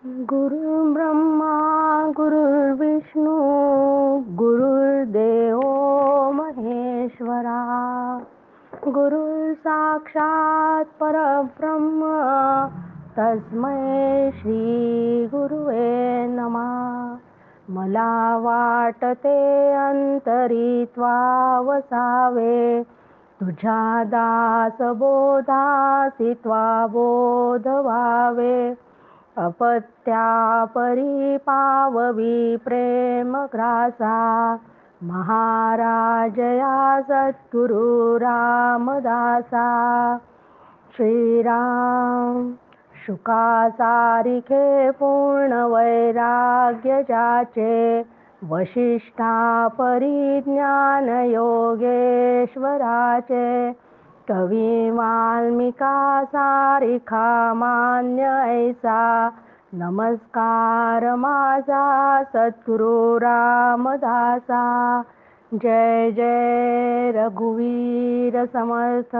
गुरु ब्रह्मा गुरुर्विष्णू गुरुर्देव महेश्वरा गुरु साक्षात परब्रह्म तस्मै श्री गुरुवे नमः. मला वाटते अंतरित्वा वसावे तुझ्या दास बोधासी त्वा बोध व्हावे. अपत्या परिपाववी प्रेम ग्रासा महाराजया सद्गुरु रामदासा. श्रीराम शुका सारिखे पूर्ण वैराग्य जाचे वशिष्ठा परिज्ञान योगेश्वराचे. कवी वाल्मिका सारिखा मान्य ऐसा नमस्कार माझा सद्गुरु रामदासा. जय जय रघुवीर समर्थ.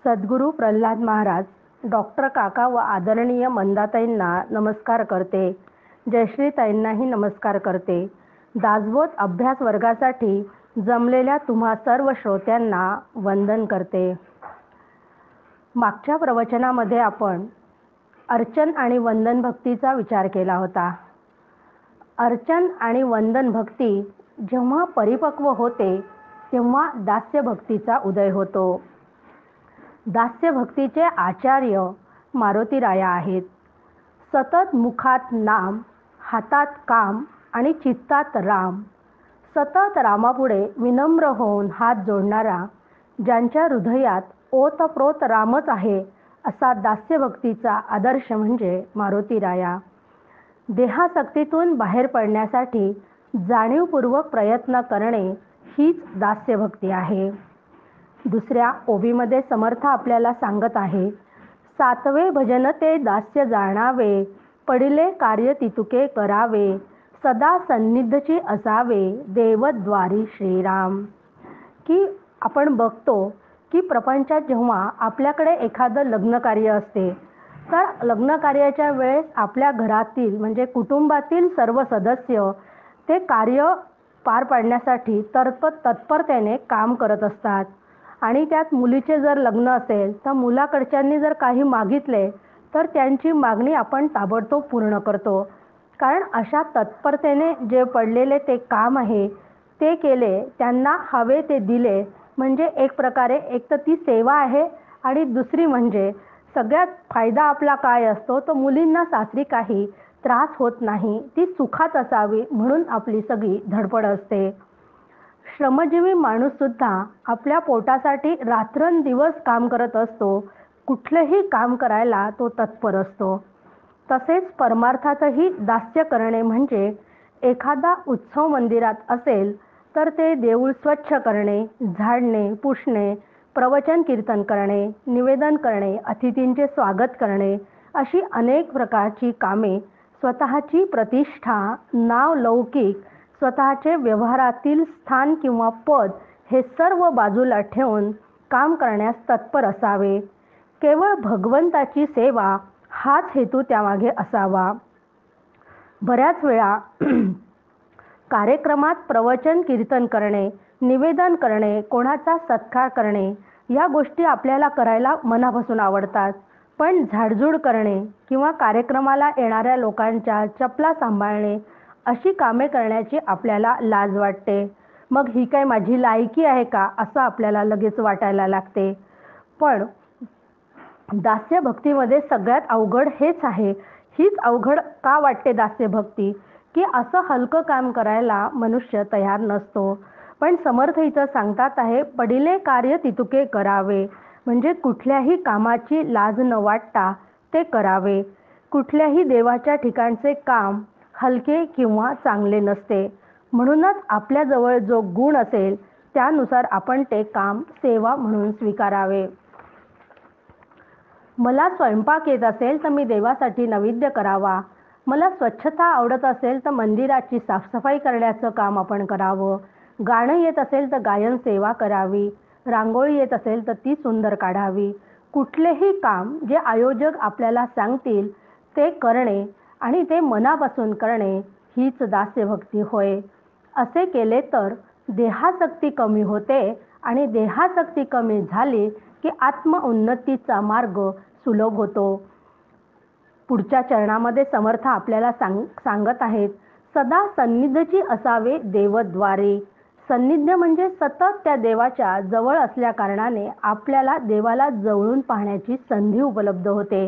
सद्गुरु प्रल्हाद महाराज डॉक्टर काका व आदरणीय मंदाताईंना नमस्कार करते. जयश्रीताईंनाही नमस्कार करते. दासबोध अभ्यास वर्गासाठी जमलेल्या तुम्हा सर्व श्रोत्यांना वंदन करते. मागच्या प्रवचनामध्ये आपण अर्चन आणि वंदन भक्तीचा विचार केला होता. अर्चन आणि वंदन भक्ती जेव्हा परिपक्व होते तेव्हा दास्य भक्तीचा उदय होतो. दास्य भक्तीचे आचार्य मारुतीराया आहेत. सतत मुखात नाम, हातात काम आणि चित्तात राम. सतत रामापुढे विनम्र होऊन हात जोडणारा, ज्यांच्या हृदयात ओतप्रोत रामच आहे असा दास्यभक्तीचा आदर्श म्हणजे मारुतीराया. देहासक्तीतून बाहेर पडण्यासाठी जाणीवपूर्वक प्रयत्न करणे हीच दास्यभक्ती आहे. दुसऱ्या ओवीमध्ये समर्थ आपल्याला सांगत आहे, सातवे भजन ते दास्य जाणावे पडिले कार्य तितुके करावे सदा सन्निधची असावे देवद्वारी श्रीराम. की आपण बघतो की प्रपंचात जेव्हा आपल्याकडे एखादं लग्न कार्य असते तर लग्न कार्याच्या वेळेस आपल्या घरातील म्हणजे कुटुंबातील सर्व सदस्य ते कार्य पार पाडण्यासाठी तत्परतेने काम करत असतात. आणि त्यात मुलीचे जर लग्न असेल तर मुलाकडच्यांनी जर काही मागितले तर त्यांची मागणी आपण ताबडतोब पूर्ण करतो. कारण अशा तत्परतेने जे पडलेले ते काम आहे ते केले, त्यांना हवे ते दिले म्हणजे एक प्रकारे एक तर ती सेवा आहे आणि दुसरी म्हणजे सगळ्यात फायदा आपला काय असतो तो मुलींना सासरी काही त्रास होत नाही, ती सुखात असावी म्हणून आपली सगळी धडपड असते. श्रमजीवी माणूससुद्धा आपल्या पोटासाठी रात्रंदिवस काम करत असतो. कुठलेही काम करायला तो तत्पर असतो. तसेच परमार्थातही दास्य करणे म्हणजे एखादा उत्सव मंदिरात असेल तर ते देऊळ स्वच्छ करणे, झाडणे, पुसणे, प्रवचन कीर्तन करणे, निवेदन करणे, अतिथींचे स्वागत करणे अशी अनेक प्रकारची कामे स्वतःची प्रतिष्ठा, नाव, लौकिक, स्वतःचे व्यवहारातील स्थान किंवा पद हे सर्व बाजूला ठेवून काम करण्यास तत्पर असावे. केवळ भगवंताची सेवा हाच हेतू त्यामागे असावा. बऱ्याच वेळा कार्यक्रमात प्रवचन कीर्तन करणे, निवेदन करणे, कोणाचा सत्कार करणे या गोष्टी आपल्याला करायला मनापासून आवडतात. पण झाडझूड करणे किंवा कार्यक्रमाला येणाऱ्या लोकांच्या चपला सांभाळणे अशी कामे करण्याची आपल्याला लाज वाटते. मग ही काय माझी लायकी आहे का असं आपल्याला लगेच वाटायला लागते. पण दास्यभक्तीमध्ये सगळ्यात अवघड हेच आहे. हीच अवघड का वाटते दास्यभक्ती की असं हलकं काम करायला मनुष्य तयार नसतो. पण समर्थ इथं सांगतात आहे, पडिले कार्य तितुके करावे म्हणजे कुठल्याही कामाची लाज न वाटता ते करावे. कुठल्याही देवाच्या ठिकाणचे काम हलके किंवा चांगले नसते. म्हणूनच आपल्याजवळ जो गुण असेल त्यानुसार आपण ते काम सेवा म्हणून स्वीकारावे. मला स्वयंपाक येत असेल तर मी देवासाठी नैवेद्य करावा. मला स्वच्छता आवडत असेल तर मंदिराची साफसफाई करण्याचं काम आपण करावं. गाणं येत असेल तर गायन सेवा करावी. रांगोळी येत असेल तर ती सुंदर काढावी. कुठलेही काम जे आयोजक आपल्याला सांगतील ते करणे आणि ते मनापासून करणे हीच दास्यभक्ती होय. असे केले तर देहासक्ती कमी होते आणि देहासक्ती कमी झाली की आत्मउन्नतीचा मार्ग सुलभ होतो. पुढच्या चरणामध्ये समर्थ आपल्याला सांगत आहेत, सदा सन्निधची असावे देवद्वारे. सन्निध्य म्हणजे सतत त्या देवाच्या जवळ असल्या कारणाने आपल्याला देवाला जवळून पाहण्याची संधी उपलब्ध होते.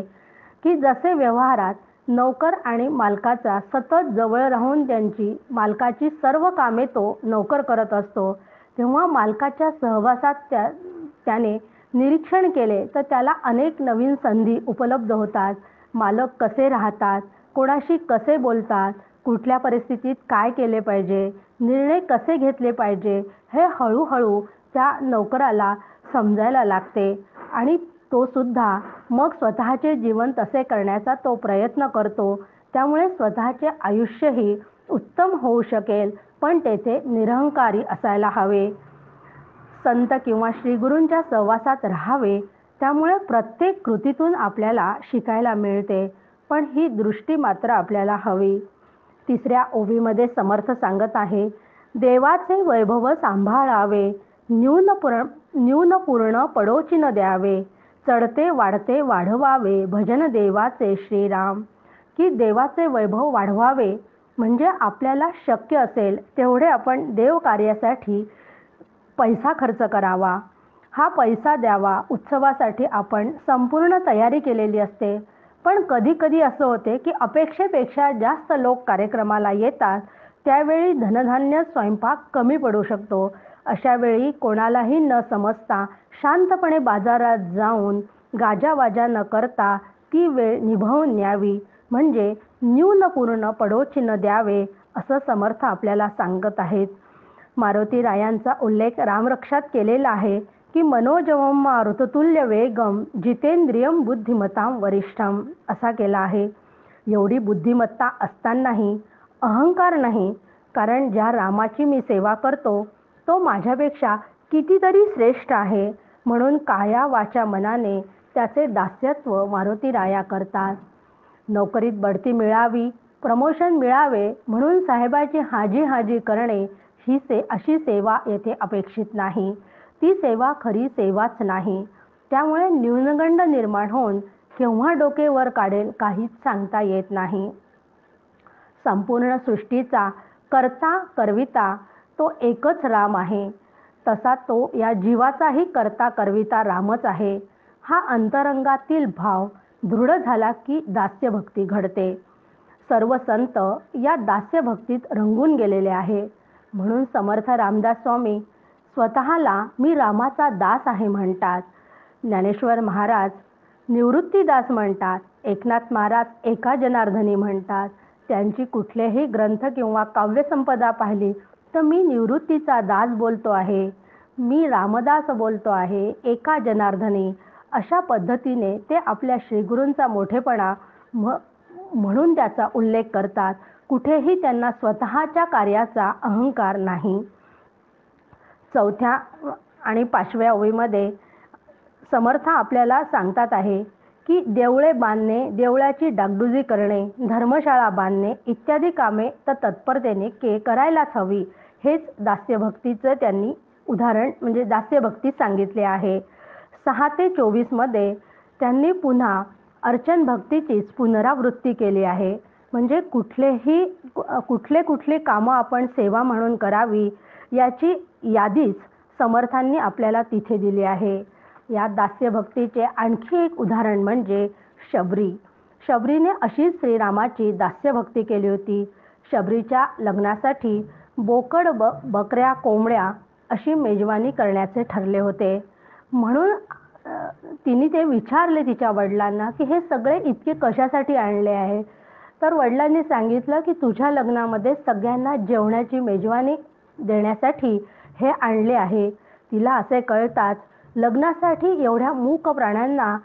की जसे व्यवहारात नौकर आणि मालकाचा सतत जवळ राहून त्यांची मालकाची सर्व कामे तो नौकर करत असतो, तेव्हा मालकाच्या सहवासात त्याने निरीक्षण केले तर त्याला अनेक नवीन संधी उपलब्ध होतात. मालक कसे राहतात, कोणाशी कसे बोलतात, कुठल्या परिस्थितीत काय केले पाहिजे, निर्णय कसे घेतले पाहिजे, हे हळूहळू त्या नौकराला समजायला लागते आणि तो सुद्धा मग स्वतःचे जीवन तसे करण्याचा तो प्रयत्न करतो. त्यामुळे स्वतःचे आयुष्यही उत्तम होऊ शकेल, पण तेथे निरहंकारी असायला हवे. संत किंवा श्रीगुरूंच्या सहवासात राहावे. त्यामुळे प्रत्येक कृतीतून आपल्याला शिकायला मिळते, पण ही दृष्टी मात्र आपल्याला हवी. तिसऱ्या ओवीमध्ये समर्थ सांगत आहे, देवाचे वैभव सांभाळावे, न्यून पूर्ण पडोची न द्यावे, चढते वाढते वाढवावे, भजन देवाचे श्रीराम. की देवाचे वैभव वाढवावे म्हणजे आपल्याला शक्य असेल तेवढे आपण देव कार्यासाठी पैसा खर्च करावा, हा पैसा द्यावा. उत्सवासाठी आपण संपूर्ण तयारी केलेली असते, पण कधी कधी असं होते की अपेक्षेपेक्षा जास्त लोक कार्यक्रमाला येतात, त्यावेळी धनधान्य स्वयंपाक कमी पडू शकतो. अशा वेळी कोणालाही न समजता शांतपणे बाजारात जाऊन गाजावाजा न करता ती वेळ निभावून न्यावी, म्हणजे न्यून पूर्ण पडोची न द्यावे, असं समर्थ आपल्याला सांगत आहेत. मारुती रायांचा उल्लेख रामरक्षात केलेला आहे की मनोजवम मारुततुल्य वेगम जितेंद्रियम बुद्धिमतां वरिष्ठम असा केला आहे. एवढी बुद्धिमत्ता असतानाही अहंकार नाही, कारण ज्या रामाची मी सेवा करतो तो माझ्यापेक्षा कितीतरी श्रेष्ठ आहे, म्हणून काया वाचा मनाने त्याचे दास्यत्व मारुती राया करतात. नोकरीत बढती मिळावी, प्रमोशन मिळावे म्हणून साहेबाची हाजी हाजी करणे अशी सेवा येथे अपेक्षित नाही. ती सेवा खरी सेवाच नाही. त्यामुळे न्यूनगंड निर्माण होऊन केव्हा डोके वर काढेल काहीच सांगता येत नाही. संपूर्ण सृष्टीचा कर्ता करविता तो एकच राम आहे, तसा तो या जीवाचाही कर्ता करविता रामच आहे. हा अंतरंगातील भाव दृढ झाला की दास्यभक्ती घडते. सर्व संत या दास्यभक्तीत रंगून गेलेले आहे. म्हणून समर्थ रामदास स्वामी स्वतःला मी रामाचा दास आहे म्हणतात. ज्ञानेश्वर महाराज निवृत्तीदास म्हणतात. एकनाथ महाराज एका जनार्दनी म्हणतात. त्यांची कुठलेही ग्रंथ किंवा काव्यसंपदा पाहिली तर मी निवृत्तीचा दास बोलतो आहे, मी रामदास बोलतो आहे, एका जनार्दनी, अशा पद्धतीने ते आपल्या श्रीगुरूंचा मोठेपणा म्हणून त्याचा उल्लेख करतात. कुठेही त्यांना स्वतःच्या कार्याचा अहंकार नाही. चौथ्या आणि 5व्या ओवीमध्ये समर्थ आपल्याला सांगतात आहे की देवळे बांधणे, देवळाची डागडुजी करणे, धर्मशाळा बांधणे इत्यादी कामे तर तत्परतेने करायलाच हवी. हेच दास्यभक्तीचं त्यांनी उदाहरण म्हणजे दास्यभक्ती सांगितले आहे. 6 ते 24 मध्ये त्यांनी पुन्हा अर्चन भक्तीचीच पुनरावृत्ती केली आहे. म्हणजे कुठले कामं आपण सेवा म्हणून करावी याची यादीच समर्थांनी आपल्याला तिथे दिली आहे. या दास्यभक्तीचे आणखी एक उदाहरण म्हणजे शबरी. शबरीने अशीच श्रीरामाची दास्यभक्ती केली होती. शबरीच्या लग्नासाठी बोकड बकऱ्या कोंबड्या अशी मेजवानी करण्याचे ठरले होते. म्हणून तिने ते विचारले तिच्या वडिलांना की हे सगळे इतके कशासाठी आणले आहे. तर वडिलांनी सांगितलं की तुझ्या लग्नामध्ये सगळ्यांना जेवणाची मेजवानी देण्यासाठी हे आणले आहे. तिला असे कळताच लग्नासाठी एवढ्या मूक प्राण्यांना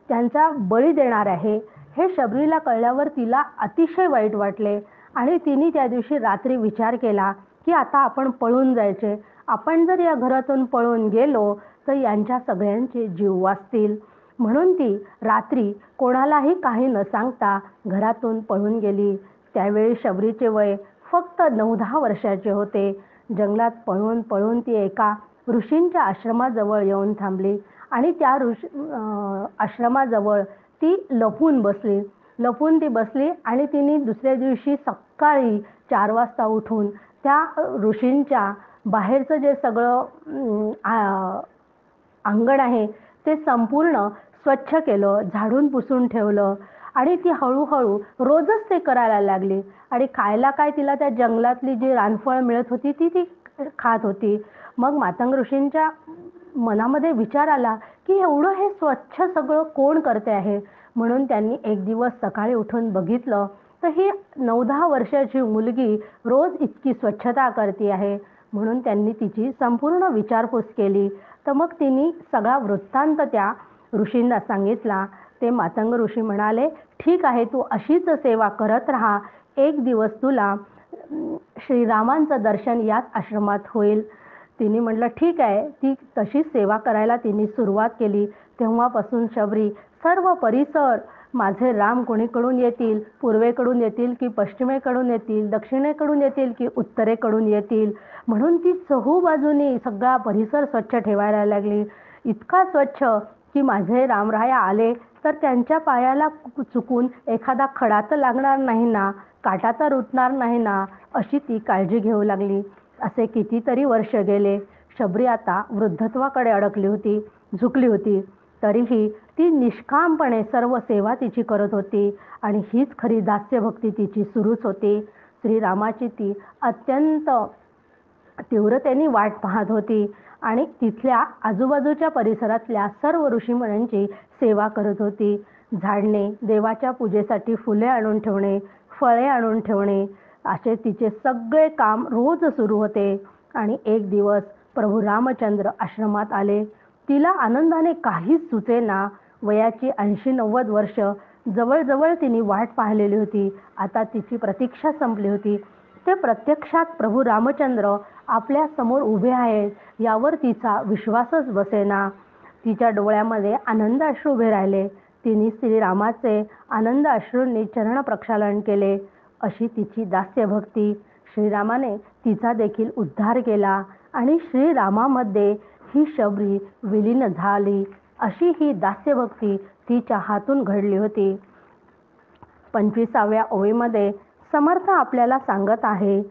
त्यांचा बळी देणार आहे हे शबरीला कळल्यावर तिला अतिशय वाईट वाटले आणि तिने त्या दिवशी रात्री विचार केला की आता आपण पळून जायचे. आपण जर या घरातून पळून गेलो तर यांच्या सगळ्यांचे जीव वाचतील. म्हणून ती रात्री कोणालाही काही न सांगता घरातून पळून गेली. त्यावेळी शबरीचे वय फक्त 9-10 वर्षाचे होते. जंगलात पळून पळून ती एका ऋषींच्या आश्रमाजवळ येऊन थांबली आणि त्या आश्रमाजवळ ती लपून ती बसली आणि तिने दुसऱ्या दिवशी सकाळी 4 वाजता उठून त्या ऋषींच्या बाहेरचं जे सगळं अंगण आहे ते संपूर्ण स्वच्छ केलं, झाडून पुसून ठेवलं आणि ती हळूहळू रोजच ते करायला लागली. आणि खायला काय, तिला त्या जंगलातली जी रानफळं मिळत होती ती खात होती. मग मातंग ऋषींच्या मनामध्ये विचार आला की एवढं हे स्वच्छ सगळं कोण करते आहे. म्हणून त्यांनी एक दिवस सकाळी उठून बघितलं तर ही 9-10 वर्षाची मुलगी रोज इतकी स्वच्छता करते आहे. म्हणून त्यांनी तिची संपूर्ण विचारपूस केली. तर मग तिने सगळा वृत्तांत त्या ऋषींना सांगितला. ते मातंग ऋषी म्हणाले, ठीक आहे, तू अशीच सेवा करत राहा. एक दिवस तुला श्रीरामांचं दर्शन याच आश्रमात होईल. तिने म्हटलं ठीक आहे. ती तशीच सेवा करायला तिने सुरुवात केली. तेव्हापासून शबरी सर्व परिसर, माझे राम कोणीकडून येतील, पूर्वेकडून येतील की पश्चिमेकडून येतील, दक्षिणेकडून येतील की उत्तरेकडून येतील, म्हणून ती चहूबाजूनी सगळा परिसर स्वच्छ ठेवायला लागली. इतका स्वच्छ की माझे रामराया आले तर त्यांच्या पायाला चुकून एखादा खडा तर लागणार नाही ना, काटा तर रुतणार नाही ना, अशी ती काळजी घेऊ लागली. असे कितीतरी वर्ष गेले. शबरी आता वृद्धत्वाकडे झुकली होती. तरीही ती निष्कामपणे सर्व सेवा तिची करत होती आणि हीच खरी दास्यभक्ती तिची सुरूच होती. श्रीरामाची ती अत्यंत तीव्रतेने वाट पाहत होती आणि तिथल्या आजूबाजूच्या परिसरातल्या सर्व ऋषीमुनींची सेवा करत होती. झाडणे, देवाच्या पूजेसाठी फुले आणून ठेवणे, फळे आणून ठेवणे, असे तिचे सगळे काम रोज सुरू होते. आणि एक दिवस प्रभू रामचंद्र आश्रमात आले. तिला आनंदाने काहीच सुचेना. वयाची 80-90 वर्ष जवळजवळ तिने वाट पाहिलेली होती. आता तिची प्रतीक्षा संपली होती. ते प्रत्यक्षात प्रभू रामचंद्र आपल्या समोर उभे आहेत यावर तिचा विश्वासच बसेना. तिच्या डोळ्यामध्ये आनंद अश्रू उभे राहिले. तिने श्रीरामाचे आनंद अश्रूंनी चरण प्रक्षालन केले. अशी तिची दास्यभक्ती. श्रीरामाने तिचा देखील उद्धार केला आणि श्रीरामामध्ये ही शबरी विलीन झाली. अशी ही दास्यभक्ती तिच्या हातून घडली होती. 25व्या ओळीमध्ये समर्थ आपल्याला सांगत आहे,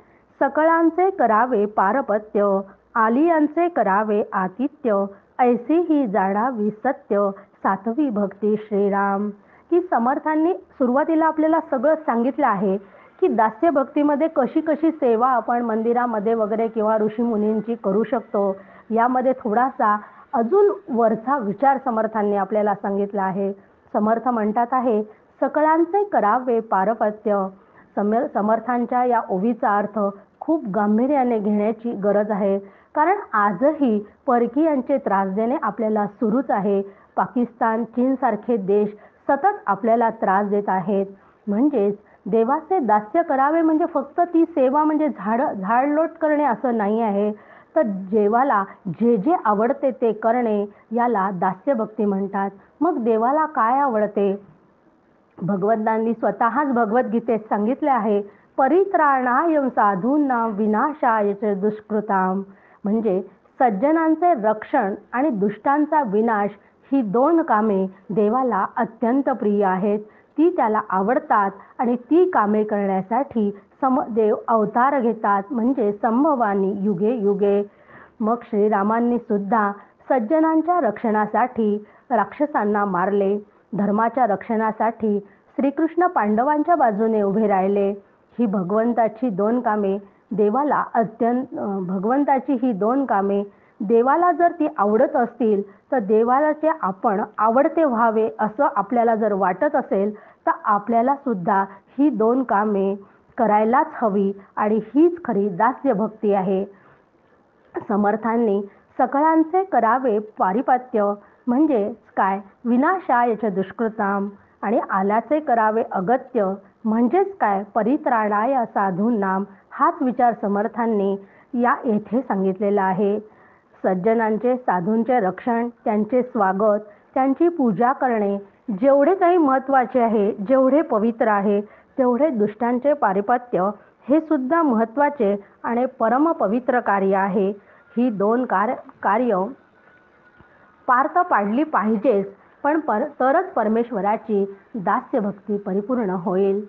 सकळांचे करावे पारपत्य, आलियांचे करावे आतिथ्य, ऐसी ही जाणावी सत्य, 7वी भक्ती श्रीराम. की समर्थांनी सुरुवातीला आपल्याला सगळं सांगितलं आहे की दास्यभक्तीमध्ये कशी कशी सेवा आपण मंदिरामध्ये वगैरे किंवा ऋषीमुनींची करू शकतो. यामध्ये थोडासा अजून वरचा विचार समर्थांनी आपल्याला सांगितला आहे. समर्थ म्हणतात आहे, सकळांचे करावे पारपत्य. समर्थांच्या या ओवीचा अर्थ खूप गांभीर्याने घेण्याची गरज आहे. कारण आजही परकीयांचे त्रास देणे आपल्याला सुरूच आहे. पाकिस्तान, चीनसारखे देश सतत आपल्याला त्रास देत आहेत. म्हणजेच देवाचे दास्य करावे म्हणजे फक्त ती सेवा म्हणजे झाडलोट करणे असं नाही आहे. तर देवाला जे जे आवडते ते करणे याला दास्यभक्ती म्हणतात. मग देवाला काय आवडते? भगवंतांनी स्वतःच भगवद्गीतेत सांगितले आहे, परित्राणाय साधूंना विनाशाय च दुष्कृताम. म्हणजे सज्जनांचे रक्षण आणि दुष्टांचा विनाश ही 2 कामे देवाला अत्यंत प्रिय आहेत. ती त्याला आवडतात आणि ती कामे करण्यासाठी देव अवतार घेतात, म्हणजे संभवानी युगे युगे. मग श्रीरामांनी सुद्धा सज्जनांच्या रक्षणासाठी राक्षसांना मारले. धर्माच्या रक्षणासाठी श्रीकृष्ण पांडवांच्या बाजूने उभे राहिले. ही भगवंताची 2 कामे देवाला जर ती आवडत असतील तर देवाचे आपण आवडते व्हावे असं आपल्याला जर वाटत असेल तर आपल्याला सुद्धा ही 2 कामे करायलाच हवी आणि हीच खरी दास्यभक्ती आहे. समर्थांनी सकळांचे करावे पारिपत्य म्हणजे काय, विनाशाय च दुष्कृताम, आणि आल्याचे करावे अगत्य म्हणजेच काय, परित्राणाय साधूंनाम. हाच विचार समर्थांनी या येथे सांगितलेला आहे. सज्जनांचे, साधूंचे रक्षण, त्यांचे स्वागत, त्यांची पूजा करणे जेवढे काही महत्त्वाचे आहे, जेवढे पवित्र आहे, तेवढे दुष्टांचे पारिपत्य हे सुद्धा महत्त्वाचे आणि परमपवित्र कार्य आहे. ही दोन कार्य पार तर पाडली पाहिजेच, पण तरच परमेश्वराची दास्यभक्ती परिपूर्ण होईल.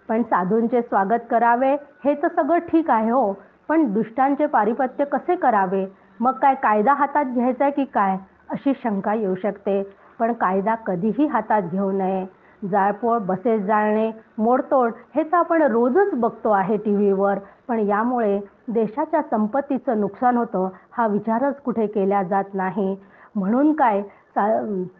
पण साधूंचे स्वागत करावे हे तर सगळं ठीक आहे हो, पण दुष्टांचे पारिपत्य कसे करावे? मग काय कायदा हातात घ्यायचा की काय, अशी शंका येऊ शकते. पण कायदा कधीही हातात घेऊ नये. जाळपोळ, बसेस जाळणे, मोडतोड हे तर आपण रोजच बघतो आहे टीव्हीवर. पण यामुळे देशाच्या संपत्तीचं नुकसान होतं हा विचारच कुठे केला जात नाही. म्हणून काय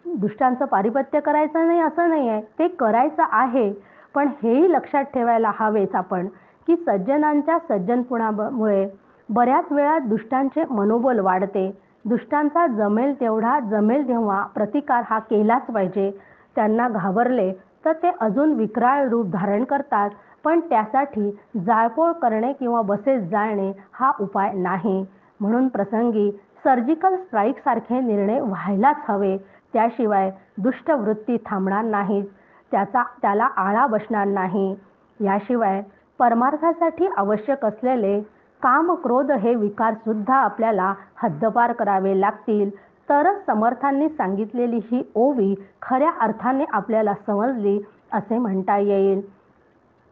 दुष्टांचं पारिपत्य करायचं नाही असं नाही आहे, ते करायचं आहे. पण हेही लक्षात ठेवायला हवेच आपण की सज्जनांच्या सज्जनपणामुळे बऱ्याच वेळा दुष्टांचे मनोबल वाढते. दुष्टांचा जमेल तेव्हा प्रतिकार हा केलाच पाहिजे. त्यांना घाबरले तर ते अजून विक्राळ रूप धारण करतात. पण त्यासाठी जाळपोळ करणे किंवा बसेस जाळणे हा उपाय नाही. म्हणून प्रसंगी सर्जिकल स्ट्राईकसारखे निर्णय व्हायलाच हवे. त्याशिवाय दुष्टवृत्ती थांबणार नाहीत, त्याला आळा बसणार नाही. याशिवाय परमार्थासाठी आवश्यक असलेले काम, क्रोध हे विकारसुद्धा आपल्याला हद्दपार करावे लागतील, तरच समर्थांनी सांगितलेली ही ओवी खऱ्या अर्थाने आपल्याला समजली असे म्हणता येईल.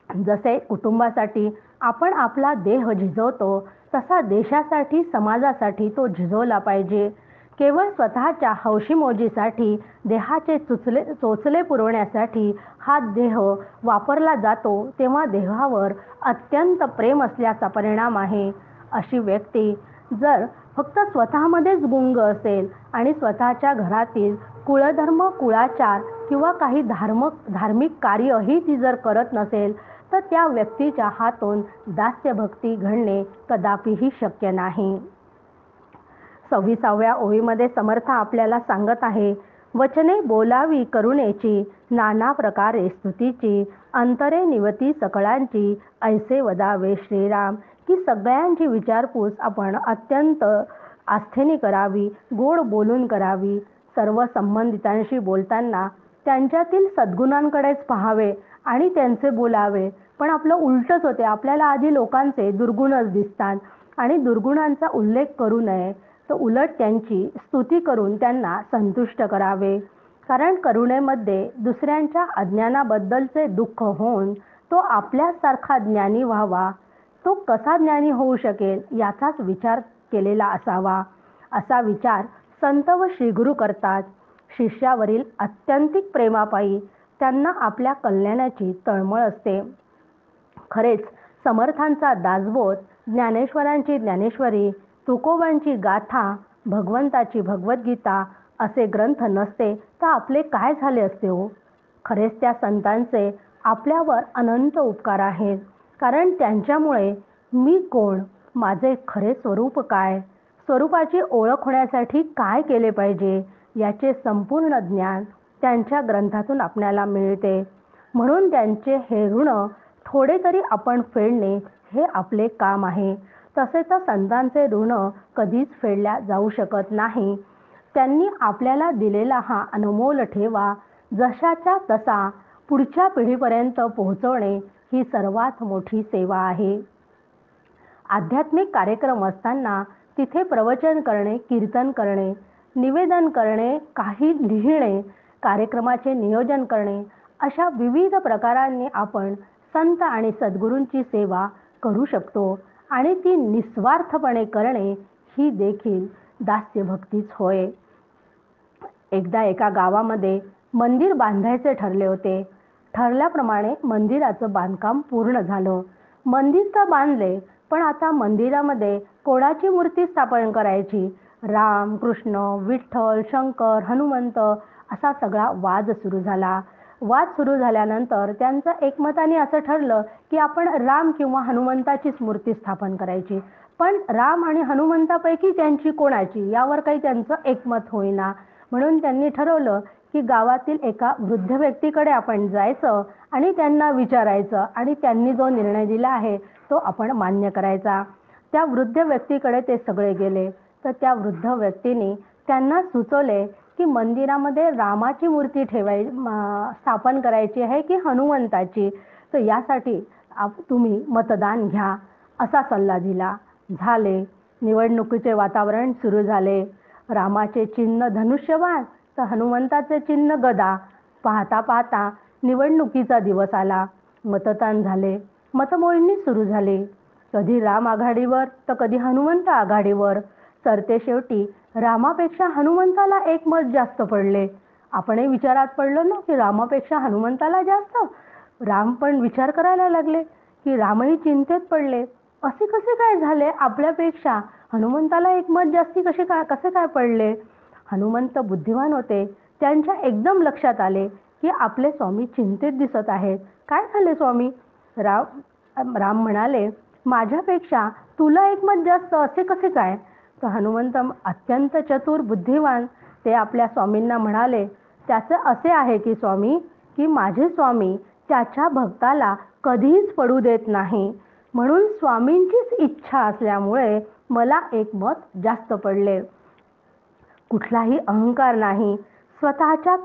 जसे कुटुंबासाठी आपण आपला देह झिजवतो, तसा देशासाठी, समाजासाठी तो झिजवला पाहिजे. केवळ स्वतःच्या हौशीमौजीसाठी, देहाचे चोचले पुरवण्यासाठी हा देह वापरला जातो, तेव्हा देहावर अत्यंत प्रेम असल्याचा परिणाम आहे. अशी व्यक्ती जर फक्त स्वतःमध्येच गुंग असेल आणि स्वतःच्या घरातील कुळधर्म, कुळाचार किंवा काही धार्मिक कार्यही ती जर करत नसेल, तर त्या व्यक्तीच्या हातून दास्यभक्ती घडणे कदापिही शक्य नाही. 26व्या ओळीमध्ये समर्थ आपल्याला सांगत आहे, वचने बोलावी करुणेची, नाना प्रकारे स्तुतीची, अंतरे निवती सकळांची, ऐसे वदावे श्रीराम. की सगळ्यांची विचारपूस आपण अत्यंत आस्थेने करावी, गोड बोलून करावी. सर्व संबंधितांशी बोलताना त्यांच्यातील सद्गुणांकडेच पाहावे आणि त्यांचे बोलावे. पण आपलं उलटच होते, आपल्याला आधी लोकांचे दुर्गुणच दिसतात आणि दुर्गुणांचा उल्लेख करू नये, तर उलट त्यांची स्तुती करून त्यांना संतुष्ट करावे. कारण करुणेमध्ये दुसऱ्यांच्या अज्ञानाबद्दलचे दुःख होऊन तो आपल्यासारखा ज्ञानी व्हावा. तो कसा ज्ञानी होऊ शकेल याचाच विचार केलेला असावा. असा विचार संत व श्रीगुरु करतात. शिष्यावरील अत्यंतिक प्रेमापायी त्यांना आपल्या कल्याणाची तळमळ असते. खरेच समर्थांचा दासबोध, ज्ञानेश्वरांची ज्ञानेश्वरी, तुकोबांची गाथा, भगवंताची भगवद्गीता असे ग्रंथ नसते तर आपले काय झाले असते हो. खरेच त्या संतांचे आपल्यावर अनंत उपकार आहेत. कारण त्यांच्यामुळे मी कोण, माझे खरे स्वरूप काय, स्वरूपाची ओळख होण्यासाठी काय केले पाहिजे याचे संपूर्ण ज्ञान त्यांच्या ग्रंथातून आपल्याला मिळते. म्हणून त्यांचे हे ऋण थोडे तरी आपण फेडणे हे आपले काम आहे. तसे तर संतांचे ऋण कधीच फेडल्या जाऊ शकत नाही. त्यांनी आपल्याला दिलेला हा अनमोल ठेवा जशाच्या तसा पुढच्या पिढीपर्यंत पोहोचवणे ही सर्वात मोठी सेवा आहे. आध्यात्मिक कार्यक्रम असताना तिथे प्रवचन करणे, कीर्तन करणे, निवेदन करणे, काही लिहिणे, कार्यक्रमाचे नियोजन करणे अशा विविध प्रकारांनी आपण संत आणि सद्गुरूंची सेवा करू शकतो आणि ती निस्वार्थपणे करणे ही देखील दास्यभक्तीच होय. एकदा एका गावामध्ये मंदिर बांधायचे ठरले होते. ठरल्याप्रमाणे मंदिराचं बांधकाम पूर्ण झालं. मंदिर तर बांधले, पण आता मंदिरामध्ये कोणाची मूर्ती स्थापन करायची? राम, कृष्ण, विठ्ठल, शंकर, हनुमंत असा सगळा वाद सुरू झाला. वाद सुरू झाल्यानंतर त्यांचं एकमताने असं ठरलं की आपण राम किंवा हनुमंताचीच मूर्ती स्थापन करायची. पण राम आणि हनुमंतापैकी त्यांची कोणाची यावर काही त्यांचं एकमत होईना. म्हणून त्यांनी ठरवलं की गावातील एका वृद्ध व्यक्तीकडे आपण जायचं आणि त्यांना विचारायचं आणि त्यांनी जो निर्णय दिला आहे तो आपण मान्य करायचा. त्या वृद्ध व्यक्तीकडे ते सगळे गेले. तर त्या वृद्ध व्यक्तीने त्यांना सुचवले की मंदिरामध्ये रामाची मूर्ती स्थापन करायची आहे की हनुमंताची, तर यासाठी तुम्ही मतदान घ्या असा सल्ला दिला. झाले, निवडणुकीचे वातावरण सुरू झाले. रामाचे चिन्ह धनुष्यबाण तर हनुमंताचे चिन्ह गदा. पाहता पाहता निवडणुकीचा दिवस आला. मतदान झाले, मतमोजणी सुरू झाली. कधी राम आघाडीवर तर कधी हनुमंत आघाडीवर. सरते शेवटी रामापेक्षा हनुमंताला एक मत जास्त पडले. आपणही विचारात पडलो ना की रामापेक्षा हनुमंताला जास्त. राम पण विचार करायला लागले की रामही चिंतेत पडले. असे कसे काय झाले, आपल्यापेक्षा हनुमंताला एक मत जास्ती कसे काय पडले. हनुमंत बुद्धिमान होते. त्यांच्या एकदम लक्षात आले की आपले स्वामी चिंतेत दिसत आहेत. काय झाले स्वामी. राम म्हणाले, माझ्यापेक्षा तुला एक मत जास्त असे कसे काय. तर हनुमंत अत्यंत चतुर बुद्धिवान, ते आपल्या स्वामींना म्हणाले, त्याचं असे आहे की स्वामी, की माझे स्वामी त्याच्या भक्ताला कधीच पडू देत नाही. म्हणून स्वामींचीच इच्छा असल्यामुळे मला एक मत जास्त पडले. कुठलाही अहंकार नाही, स्वतःच्या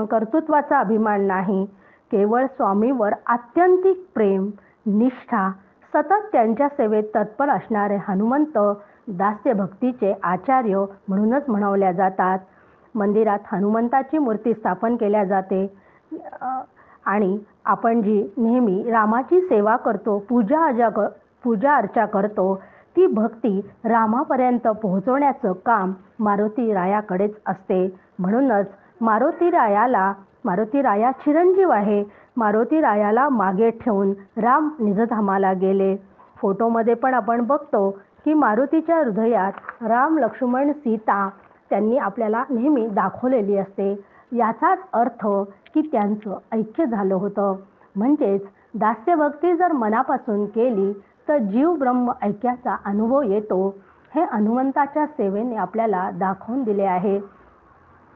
कर्तृत्वाचा अभिमान नाही. केवळ स्वामीवर आत्यंतिक प्रेम, निष्ठा, सतत त्यांच्या सेवेत तत्पर असणारे हनुमंत दास्य भक्तीचे आचार्य म्हणूनच म्हणवल्या जातात. मंदिरात हनुमंताची मूर्ती स्थापन केल्या जाते आणि आपण जी नेहमी रामाची सेवा करतो, पूजा अर्चा करतो, ती भक्ती रामापर्यंत पोहोचवण्याचं काम मारुती रायाकडेच असते. म्हणूनच मारुती राया चिरंजीव आहे. मारुती रायाला मागे ठेवून राम निजधामाला गेले. फोटोमध्ये पण आपण बघतो की मारुतीच्या हृदयात राम, लक्ष्मण, सीता त्यांनी आपल्याला नेहमी दाखवलेली असते. याचाच अर्थ की त्यांचं ऐक्य झालं होतं. म्हणजेच दास्यभक्ती जर मनापासून केली तर जीव ब्रह्म ऐक्याचा अनुभव येतो. हे हनुमंताच्या सेवेने आपल्याला दाखवून दिले आहे.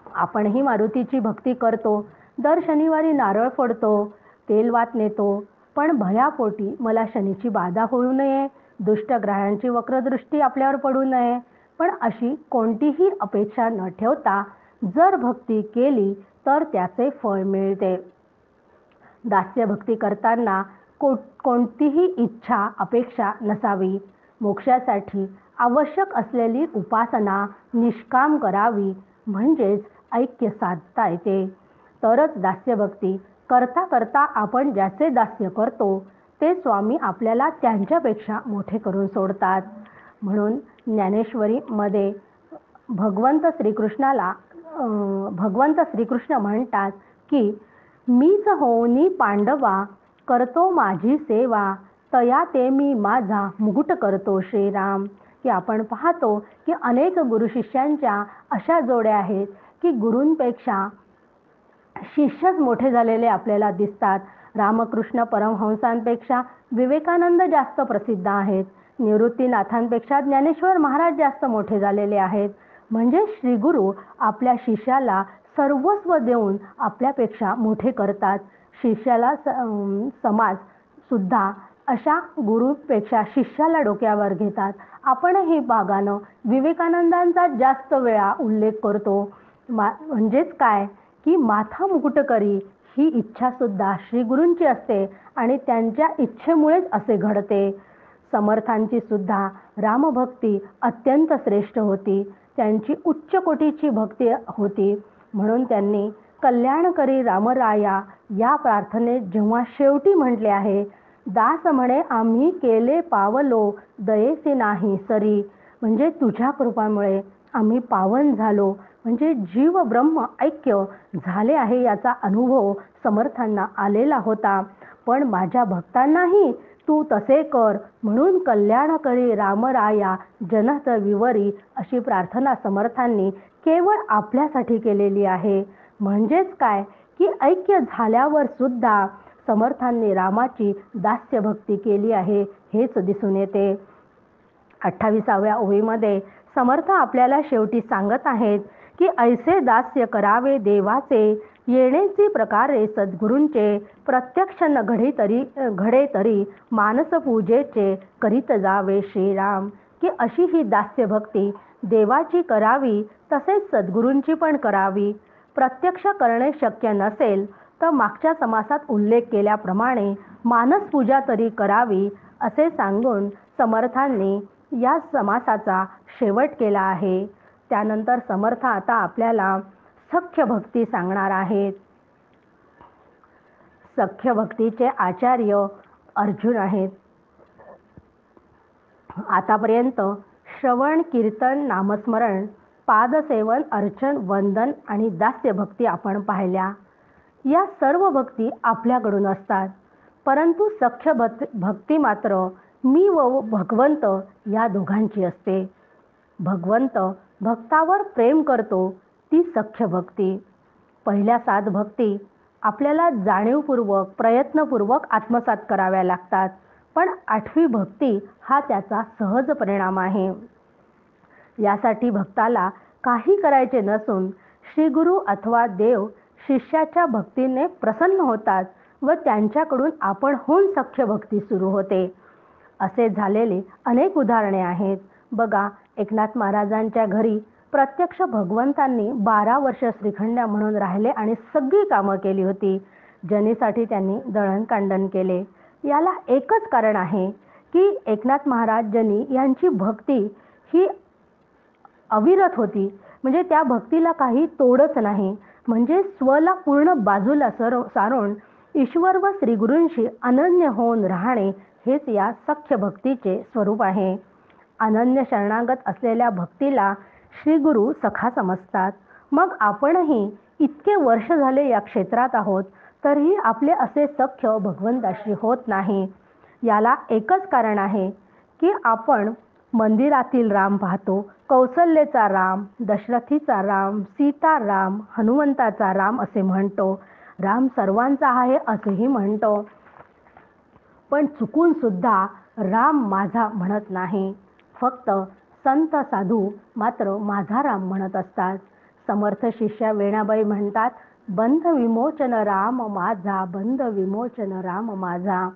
आपणही मारुतीची भक्ती करतो. दर शनिवारी नारळ फोडतो, तेलवात नेतो. पण भयापोटी मला शनीची बाधा होऊ नये, दुष्टग्रहांची वक्रदृष्टी आपल्यावर पडू नये, पण अशी कोणतीही अपेक्षा न ठेवता जर भक्ती केली तर त्याचे फळ मिळते. दास्यभक्ती करताना कोणतीही इच्छा, अपेक्षा नसावी. मोक्षासाठी आवश्यक असलेली उपासना निष्काम करावी, म्हणजेच ऐक्य साधता येते. तरच दास्यभक्ती करता करता आपण ज्याचे दास्य करतो ते स्वामी आपल्याला त्यांच्यापेक्षा मोठे करून सोडतात. म्हणून ज्ञानेश्वरीमध्ये भगवंत श्रीकृष्ण म्हणतात की मीच होनी पांडवा, करतो माझी सेवा, तया ते मी माझा मुकुट करतो श्रीराम. की आपण पाहतो की अनेक गुरु शिष्यांच्या अशा जोड्या आहेत की गुरूंपेक्षा शिष्यच मोठे झालेले आपल्याला दिसतात. रामकृष्ण परमहंसांपेक्षा विवेकानंद जास्त प्रसिद्ध आहेत. निवृत्तीनाथांपेक्षा ज्ञानेश्वर महाराज जास्त मोठे झालेले आहेत. म्हणजे श्रीगुरु आपल्या शिष्याला सर्वस्व देऊन आपल्यापेक्षा मोठे करतात. शिष्याला समाज सुद्धा अशा गुरुपेक्षा शिष्याला डोक्यावर घेतात. आपणही बागानं विवेकानंदांचा जास्त वेळा उल्लेख करतो. म्हणजेच काय की माथा मुकुट करी ही इच्छा सुद्धा श्री गुरूंची असते आणि त्यांच्या इच्छेमुळेच असे घडते. समर्थांची सुद्धा रामभक्ती अत्यंत श्रेष्ठ होती. त्यांची उच्च कोटीची भक्ती होती. म्हणून त्यांनी कल्याणकरी रामराया या प्रार्थनेत जेव्हा शेवटी म्हटले आहे, दास म्हणे आम्ही केले पावलो, दयेचे नाही सरी. म्हणजे तुझ्या कृपामुळे आम्ही पावन झालो. म्हणजे जीव ब्रह्म ऐक्य झाले आहे याचा अनुभव समर्थांना आलेला होता. पण माझ्या भक्तांनाही तू तसे कर म्हणून कल्याणकरी रामराया जनत विवरी अशी प्रार्थना समर्थांनी केवळ आपल्यासाठी केलेली आहे. म्हणजेच काय की ऐक्य झाल्यावर सुद्धा समर्थांनी रामाची दास्यभक्ती केली आहे हेच दिसून येते. 28व्या ओळीमध्ये समर्थ आपल्याला शेवटी सांगत आहेत की ऐसे दास्य करावे देवाचे, येणेची प्रकारे सद्गुरूंचे, प्रत्यक्ष न घडे तरी मानस पूजेचे करीत जावे श्रीराम. की अशी ही दास्य भक्ती देवाची करावी, तसेच सद्गुरूंची पण करावी. प्रत्यक्ष करणे शक्य नसेल तर मागच्या समासात उल्लेख केल्याप्रमाणे मानसपूजा तरी करावी, असे सांगून समर्थांनी या समासाचा शेवट केला आहे. त्यानंतर समर्थ आता आपल्याला सख्य भक्ती सांगणार आहेत. सख्य भक्तीचे आचार्य अर्जुन आहेत. आतापर्यंत श्रवण, कीर्तन, नामस्मरण, पादसेवन, अर्चन, वंदन आणि दास्य भक्ती आपण पाहिल्या. या सर्व भक्ती आपल्याकडून असतात, परंतु सख्य भक्ती मात्र मी व भगवंत या दोघांची असते. भगवंत भक्तावर प्रेम करतो, ती सख्य भक्ती. पहिल्या 7 भक्ती आपल्याला जाणीवपूर्वक, प्रयत्नपूर्वक आत्मसात कराव्या लागतात, पण 8वी भक्ती हा त्याचा सहज परिणाम आहे. यासाठी भक्ताला काही करायचे नसून श्रीगुरु अथवा देव शिष्याच्या भक्तीने प्रसन्न होतात व त्यांच्याकडून आपणहून सख्य भक्ती सुरू होते. असे झालेले अनेक उदाहरणे आहेत. बघा, एकनाथ महाराजांच्या घरी प्रत्यक्ष भगवंतांनी 12 वर्ष श्रीखंड्या म्हणून राहिले आणि सगळी कामं केली होती. जनीसाठी त्यांनी दळणकांडण केले. याला एकच कारण आहे की एकनाथ महाराज जनी यांची भक्ती ही अविरत होती. म्हणजे त्या भक्तीला काही तोडच नाही. म्हणजे स्वला पूर्ण बाजूला सारून ईश्वर व श्रीगुरूंशी अनन्य होऊन राहणे हेच या सख्य भक्तीचे स्वरूप आहे. अनन्य शरणागत असलेल्या भक्तीला श्रीगुरू सखा समजतात. मग आपणही इतके वर्ष झाले या क्षेत्रात आहोत, तरीही आपले असे सख्य भगवंताशी होत नाही. याला एकच कारण आहे की आपण मंदिरातील राम पाहतो, कौसल्याचा राम, दशरथीचा राम, सीता राम, हनुमंताचा राम असे म्हणतो. राम सर्वांचा आहे असेही म्हणतो, पण चुकून सुद्धा राम माझा म्हणत नाही. फक्त संत साधू मात्र माझा राम म्हणत असतात. समर्थ शिष्या वेणाबाई म्हणतात, बंध विमोचन राम माझा, बंध विमोचन राम माझा.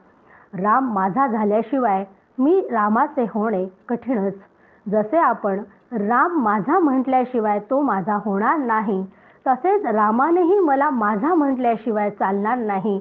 राम माझा झाल्याशिवाय मी रामाचे होणे कठीणच. जसे आपण राम माझा म्हटल्याशिवाय तो माझा होणार नाही, तसेच रामानेही मला माझा म्हटल्याशिवाय चालणार नाही.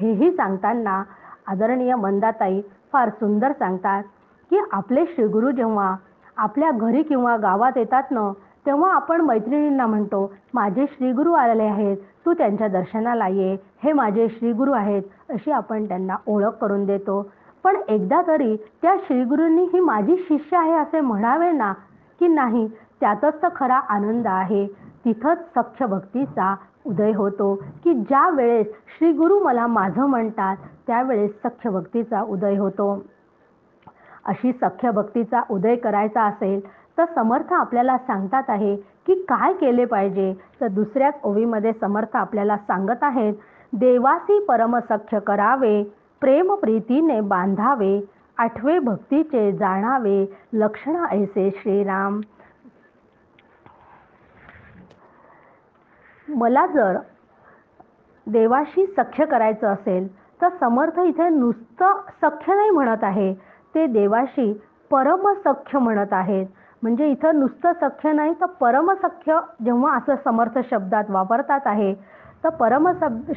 हेही सांगताना आदरणीय मंदाताई फार सुंदर सांगतात की आपले श्रीगुरू जेव्हा आपल्या घरी किंवा गावात येतात ना, तेव्हा आपण मैत्रिणींना म्हणतो, माझे श्रीगुरू आलेले आहेत, तू त्यांच्या दर्शनाला ये, हे माझे श्रीगुरू आहेत, अशी आपण त्यांना ओळख करून देतो. पण एकदा तरी त्या श्रीगुरूंनी ही माझी शिष्य आहे असे म्हणावे ना, की नाही, त्यातच तर खरा आनंद आहे. तिथंच सख्य भक्तीचा उदय होतो की ज्या वेळेस श्रीगुरू मला माझं म्हणतात, त्यावेळेस सख्य भक्तीचा उदय होतो. अशी सख्य भक्तीचा उदय करायचा असेल तर समर्थ आपल्याला सांगतात आहे की काय केले पाहिजे. तर दुसऱ्याच ओवीमध्ये समर्थ आपल्याला सांगत आहेत, देवासी परमसख्य करावे, प्रेम प्रीतीने बांधावे, 8वे भक्तीचे जाणावे, लक्षण ऐसे श्रीराम. मला जर देवाशी सख्य करायचं असेल तर समर्थ इथे नुसतं सख्य नाही म्हणत आहे, ते देवाशी परमसख्य म्हणत आहेत. म्हणजे इथं नुसतं सख्य नाही तर परमसख्य जेव्हा असं समर्थ शब्दात वापरतात आहे, तर परमसख्य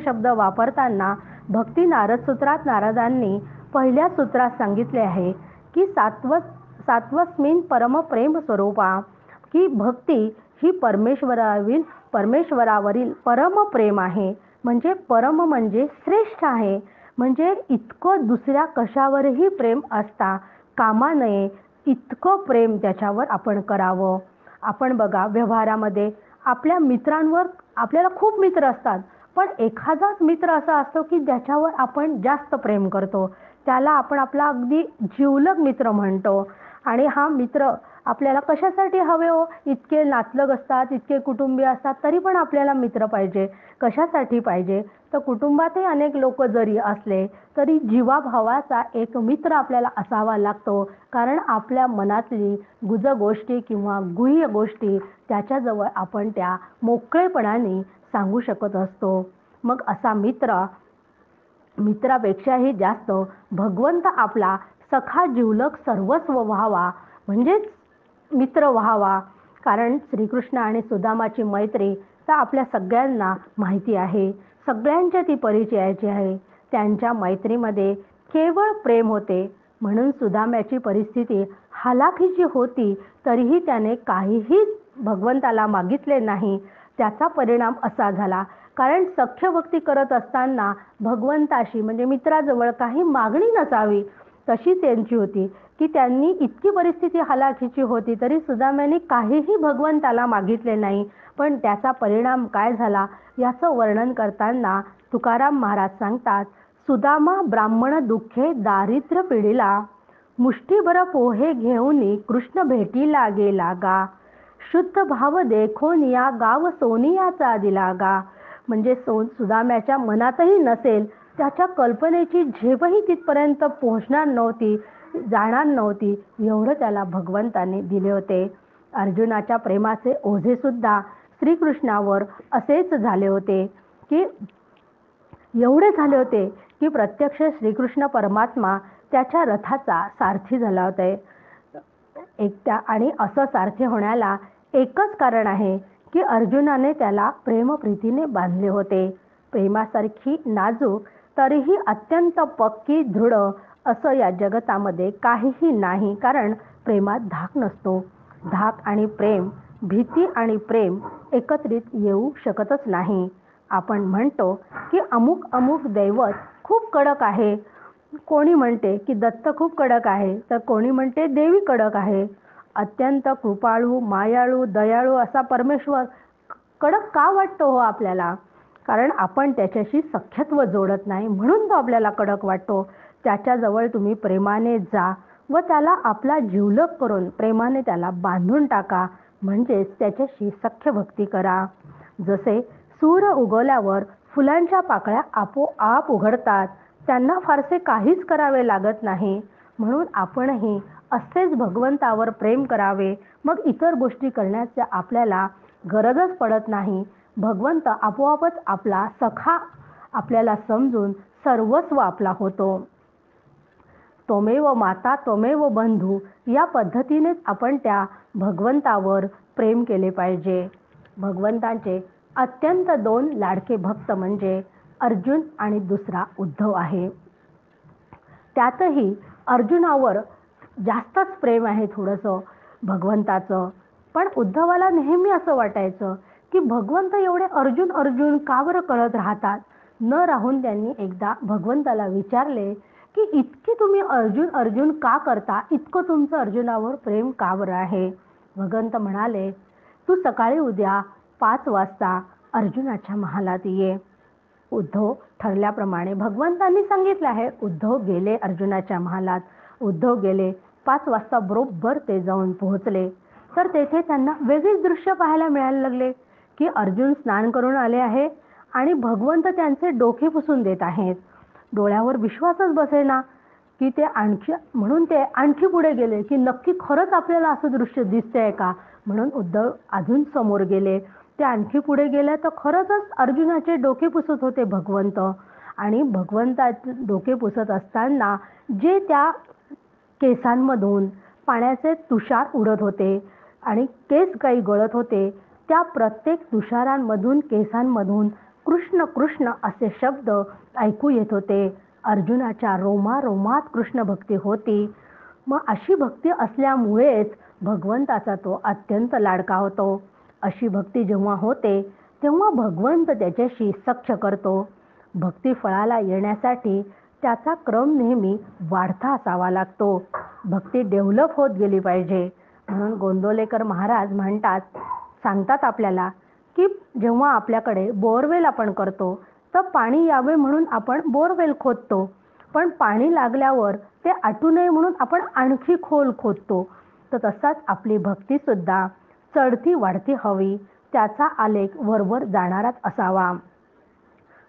शब्द वापरताना भक्ती नारद सूत्रात नारदांनी पहिल्या सूत्रात सांगितले आहे की सात्वस्मिन परम प्रेम स्वरूपा, की भक्ती ही परमेश्वरावरील परम प्रेम आहे. म्हणजे परम म्हणजे श्रेष्ठ आहे. म्हणजे इतकं दुसऱ्या कशावरही प्रेम असता कामा नये, इतकं प्रेम त्याच्यावर आपण करावं. आपण बघा, व्यवहारामध्ये आपल्या मित्रांवर आपल्याला खूप मित्र असतात, पण एखादाच मित्र असा असतो की ज्याच्यावर आपण जास्त प्रेम करतो, त्याला आपण आपला अगदी जिवलग मित्र म्हणतो. आणि हा मित्र आपल्याला कशासाठी हवे हो? इतके नातलग असतात, इतके कुटुंबीय असतात, तरी पण आपल्याला मित्र पाहिजे. कशासाठी पाहिजे? तर कुटुंबातही अनेक लोक जरी असले तरी जीवाभावाचा एक मित्र आपल्याला असावा लागतो. कारण आपल्या मनातली गुज गोष्टी किंवा गुह्य गोष्टी त्याच्याजवळ आपण त्या मोकळेपणाने सांगू शकत असतो. मग असा मित्रापेक्षाही जास्त भगवंत आपला सखा जिवलग सर्वस्व व्हावा, म्हणजेच मित्र व्हावा. कारण श्रीकृष्ण आणि सुदामाची मैत्री तर आपल्या सगळ्यांना माहिती आहे, सगळ्यांच्या ती परिचयाची आहे. त्यांच्या मैत्रीमध्ये केवळ प्रेम होते. म्हणून सुदाम्याची परिस्थिती हालाखीची होती तरीही त्याने काहीही भगवंताला मागितले नाही. त्याचा परिणाम असा झाला, कारण सख्यभक्ती करत असताना भगवंताशी म्हणजे मित्राजवळ काही मागणी नसावी तशी त्यांची होती, की त्यांनी इतकी परिस्थिती हालाखीची होती तरी सुदाम्याने काहीही भगवंताला मागितले नाही. पण त्याचा परिणाम काय झाला याचं वर्णन करताना तुकाराम महाराज सांगतात, सुदामा ब्राह्मण दुःखे दारिद्र्य पिढीला, मुष्टीभर पोहे घेऊन कृष्ण भेटीला गेला गा, शुद्ध भाव देखोन या गाव सोनियाचा दिला गा. म्हणजे सुदाम्याच्या मनातही नसेल, त्याच्या कल्पनेची झेपही तिथपर्यंत पोहोचणार नव्हती, जाणार नव्हती, एवढं त्याला भगवंताने दिले होते. अर्जुनाच्या प्रेमाचे ओझेसुद्धा श्रीकृष्णावर असेच झाले होते, की एवढे झाले होते की प्रत्यक्ष श्रीकृष्ण परमात्मा त्याच्या रथाचा सारथी झाला होता. आणि असं सारथी होण्याला एकच कारण आहे की अर्जुनाने त्याला प्रेमप्रीतीने बांधले होते. प्रेमासारखी नाजूक तरीही अत्यंत पक्की दृढ असं या जगतामध्ये काहीही नाही. कारण प्रेमात धाक नसतो. धाक आणि प्रेम, भीती आणि प्रेम एकत्रित येऊ शकतच नाही. आपण म्हणतो की अमुक अमुक दैवत खूप कडक आहे, कोणी म्हणते की दत्त खूप कडक आहे, तर कोणी म्हणते देवी कडक आहे. अत्यंत कृपाळू, मायाळू, दयाळू असा परमेश्वर कडक का वाटतो हो आपल्याला? कारण आपण त्याच्याशी सख्यत्व जोडत नाही, म्हणून तो आपल्याला कडक वाटतो. त्याच्याजवळ तुम्ही प्रेमाने जा व त्याला आपला जिवलग करून प्रेमाने त्याला बांधून टाका, म्हणजेच त्याच्याशी सख्य भक्ती करा. जसे सूर्य उगवल्यावर फुलांच्या पाकळ्या आपोआप उघडतात, त्यांना फारसे काहीच करावे लागत नाही. म्हणून आपणही असेच भगवंतावर प्रेम करावे, मग इतर गोष्टी करण्याची आपल्याला गरजच पडत नाही. भगवंत आपोआपच आपला सखा आपल्याला समजून सर्वस्व आपला होतो. त्वमेव माता त्वमेव बंधू या पद्धतीनेच आपण त्या भगवंतावर प्रेम केले पाहिजे. भगवंतांचे अत्यंत 2 लाडके भक्त म्हणजे अर्जुन आणि दुसरा उद्धव आहे. त्यातही अर्जुनावर जास्तच प्रेम आहे थोडंसं भगवंताचं. पण उद्धवाला नेहमी असं वाटायचं की भगवंत एवढे अर्जुन अर्जुन का बरं करत राहतात. न राहून त्यांनी एकदा भगवंताला विचारले की इतकी तुम्ही अर्जुन अर्जुन का करता, इतकं तुमचं अर्जुनावर प्रेम का बरं आहे. भगवंत म्हणाले, तू सकाळी उद्या 5 वाजता अर्जुनाच्या महालात ये. उद्धव ठरल्याप्रमाणे भगवंतांनी सांगितलं आहे. उद्धव गेले अर्जुनाच्या महालात. उद्धव गेले 5 वाजता बरोबर ते जाऊन पोहोचले. तर तेथे त्यांना वेगळीच दृश्य पाहायला मिळायला लागले की अर्जुन स्नान करून आले आहे आणि भगवंत त्यांचे डोके पुसून देत आहेत. डोळ्यावर विश्वासच बसेना की ते म्हणून ते आणखी पुढे गेले की नक्की खरंच आपल्याला असं दृश्य दिसतंय का. म्हणून उद्धव अजून समोर गेले. ते आणखी पुढे गेले तर खरंच अर्जुनाचे डोके पुसत होते भगवंत. आणि भगवंताचे डोके पुसत असताना जे त्या केसांमधून पाण्याचे तुषार उडत होते आणि केस काही गळत होते, त्या प्रत्येक तुषारांमधून, केसांमधून कृष्ण कृष्ण असे शब्द ऐकू येत होते. अर्जुनाच्या रोमारोमात कृष्ण भक्ती होती. मग अशी भक्ती असल्यामुळेच भगवंताचा तो अत्यंत लाडका होतो. अशी भक्ती जेव्हा होते तेव्हा भगवंत त्याच्याशी सख्य करतो. भक्ती फळाला येण्यासाठी त्याचा क्रम नेहमी वाढता असावा लागतो. भक्ती डेव्हलप होत गेली पाहिजे. म्हणून गोंदवलेकर महाराज सांगतात आपल्याला की जेव्हा आपल्याकडे बोरवेल आपण करतो तर पाणी यावे म्हणून आपण बोरवेल खोदतो, पण पाणी लागल्यावर ते आटू नये म्हणून आपण आणखी खोल खोदतो. तर तसाच आपली भक्तीसुद्धा चढती वाढती हवी, त्याचा आलेख वरवर जाणाराच असावा.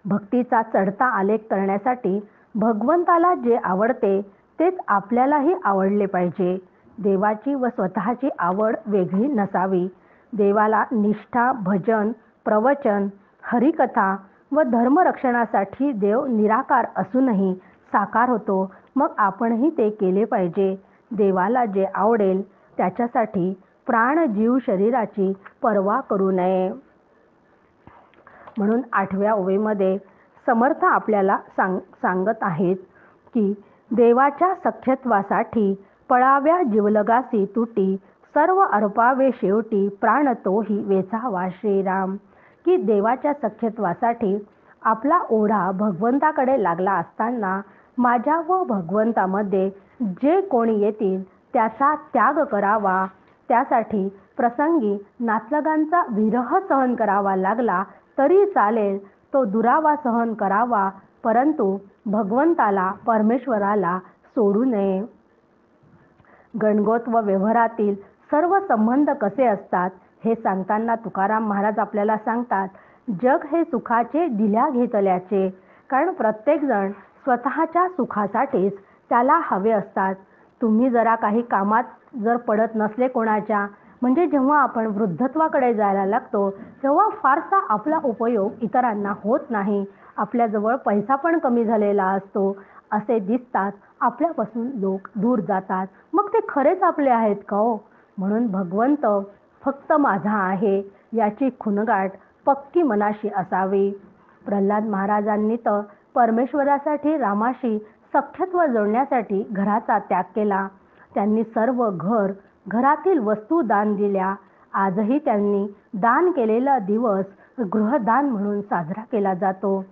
भक्तीचा चढता आलेख करण्यासाठी भगवंताला जे आवडते तेच आपल्यालाही आवडले पाहिजे. देवाची व स्वतःची आवड वेगळी नसावी. देवाला निष्ठा, भजन, प्रवचन, हरिकथा व धर्मरक्षणासाठी देव निराकार असूनही साकार होतो. मग आपणही ते केले पाहिजे. देवाला जे आवडेल त्याच्यासाठी प्राण जीव शरीराची पर्वा करू नये. म्हणून 8व्या ओवीमध्ये समर्थ आपल्याला सांगत आहेत की देवाच्या सख्यत्वासाठी पळाव्या जीवलगासी तुटी, सर्व अर्पावे शेवटी प्राण तोही वेचावा श्रीराम. की देवाच्या सख्यत्वासाठी आपला ओढा भगवंताकडे लागला असताना माझ्या व भगवंतामध्ये जे कोणी येतील त्याचा त्याग करावा. त्यासाठी प्रसंगी नातलगांचा विरह सहन करावा लागला तरी चालेल, तो दुरावा सहन करावा, परंतु भगवंताला परमेश्वराला सोडू नये. गणगोत व व्यवहारातील सर्व संबंध कसे असतात हे सांगताना तुकाराम महाराज आपल्याला सांगतात, जग हे सुखाचे दिल्या घेतल्याचे. कारण प्रत्येकजण स्वतःच्या सुखासाठीच त्याला हवे असतात. तुम्ही जरा काही कामात जर पडत नसले कोणाच्या, म्हणजे जेव्हा आपण वृद्धत्वाकडे जायला लागतो तेव्हा फारसा आपला उपयोग इतरांना होत नाही. आपल्याजवळ पैसा पण कमी झालेला असतो, असे दिसतात, आपल्यापासून लोक दूर जातात. मग ते खरेच आपले आहेत का हो? म्हणून भगवंत फक्त माझा आहे याची खुणगाठ पक्की मनाशी असावी. प्रल्हाद महाराजांनी तर परमेश्वरासाठी रामाशी सख्यत्व जोडण्यासाठी घराचा त्याग केला. त्यांनी सर्व घरातील वस्तू दान दिल्या. आजही त्यांनी दान केलेला दिवस गृहदान म्हणून साजरा केला जातो.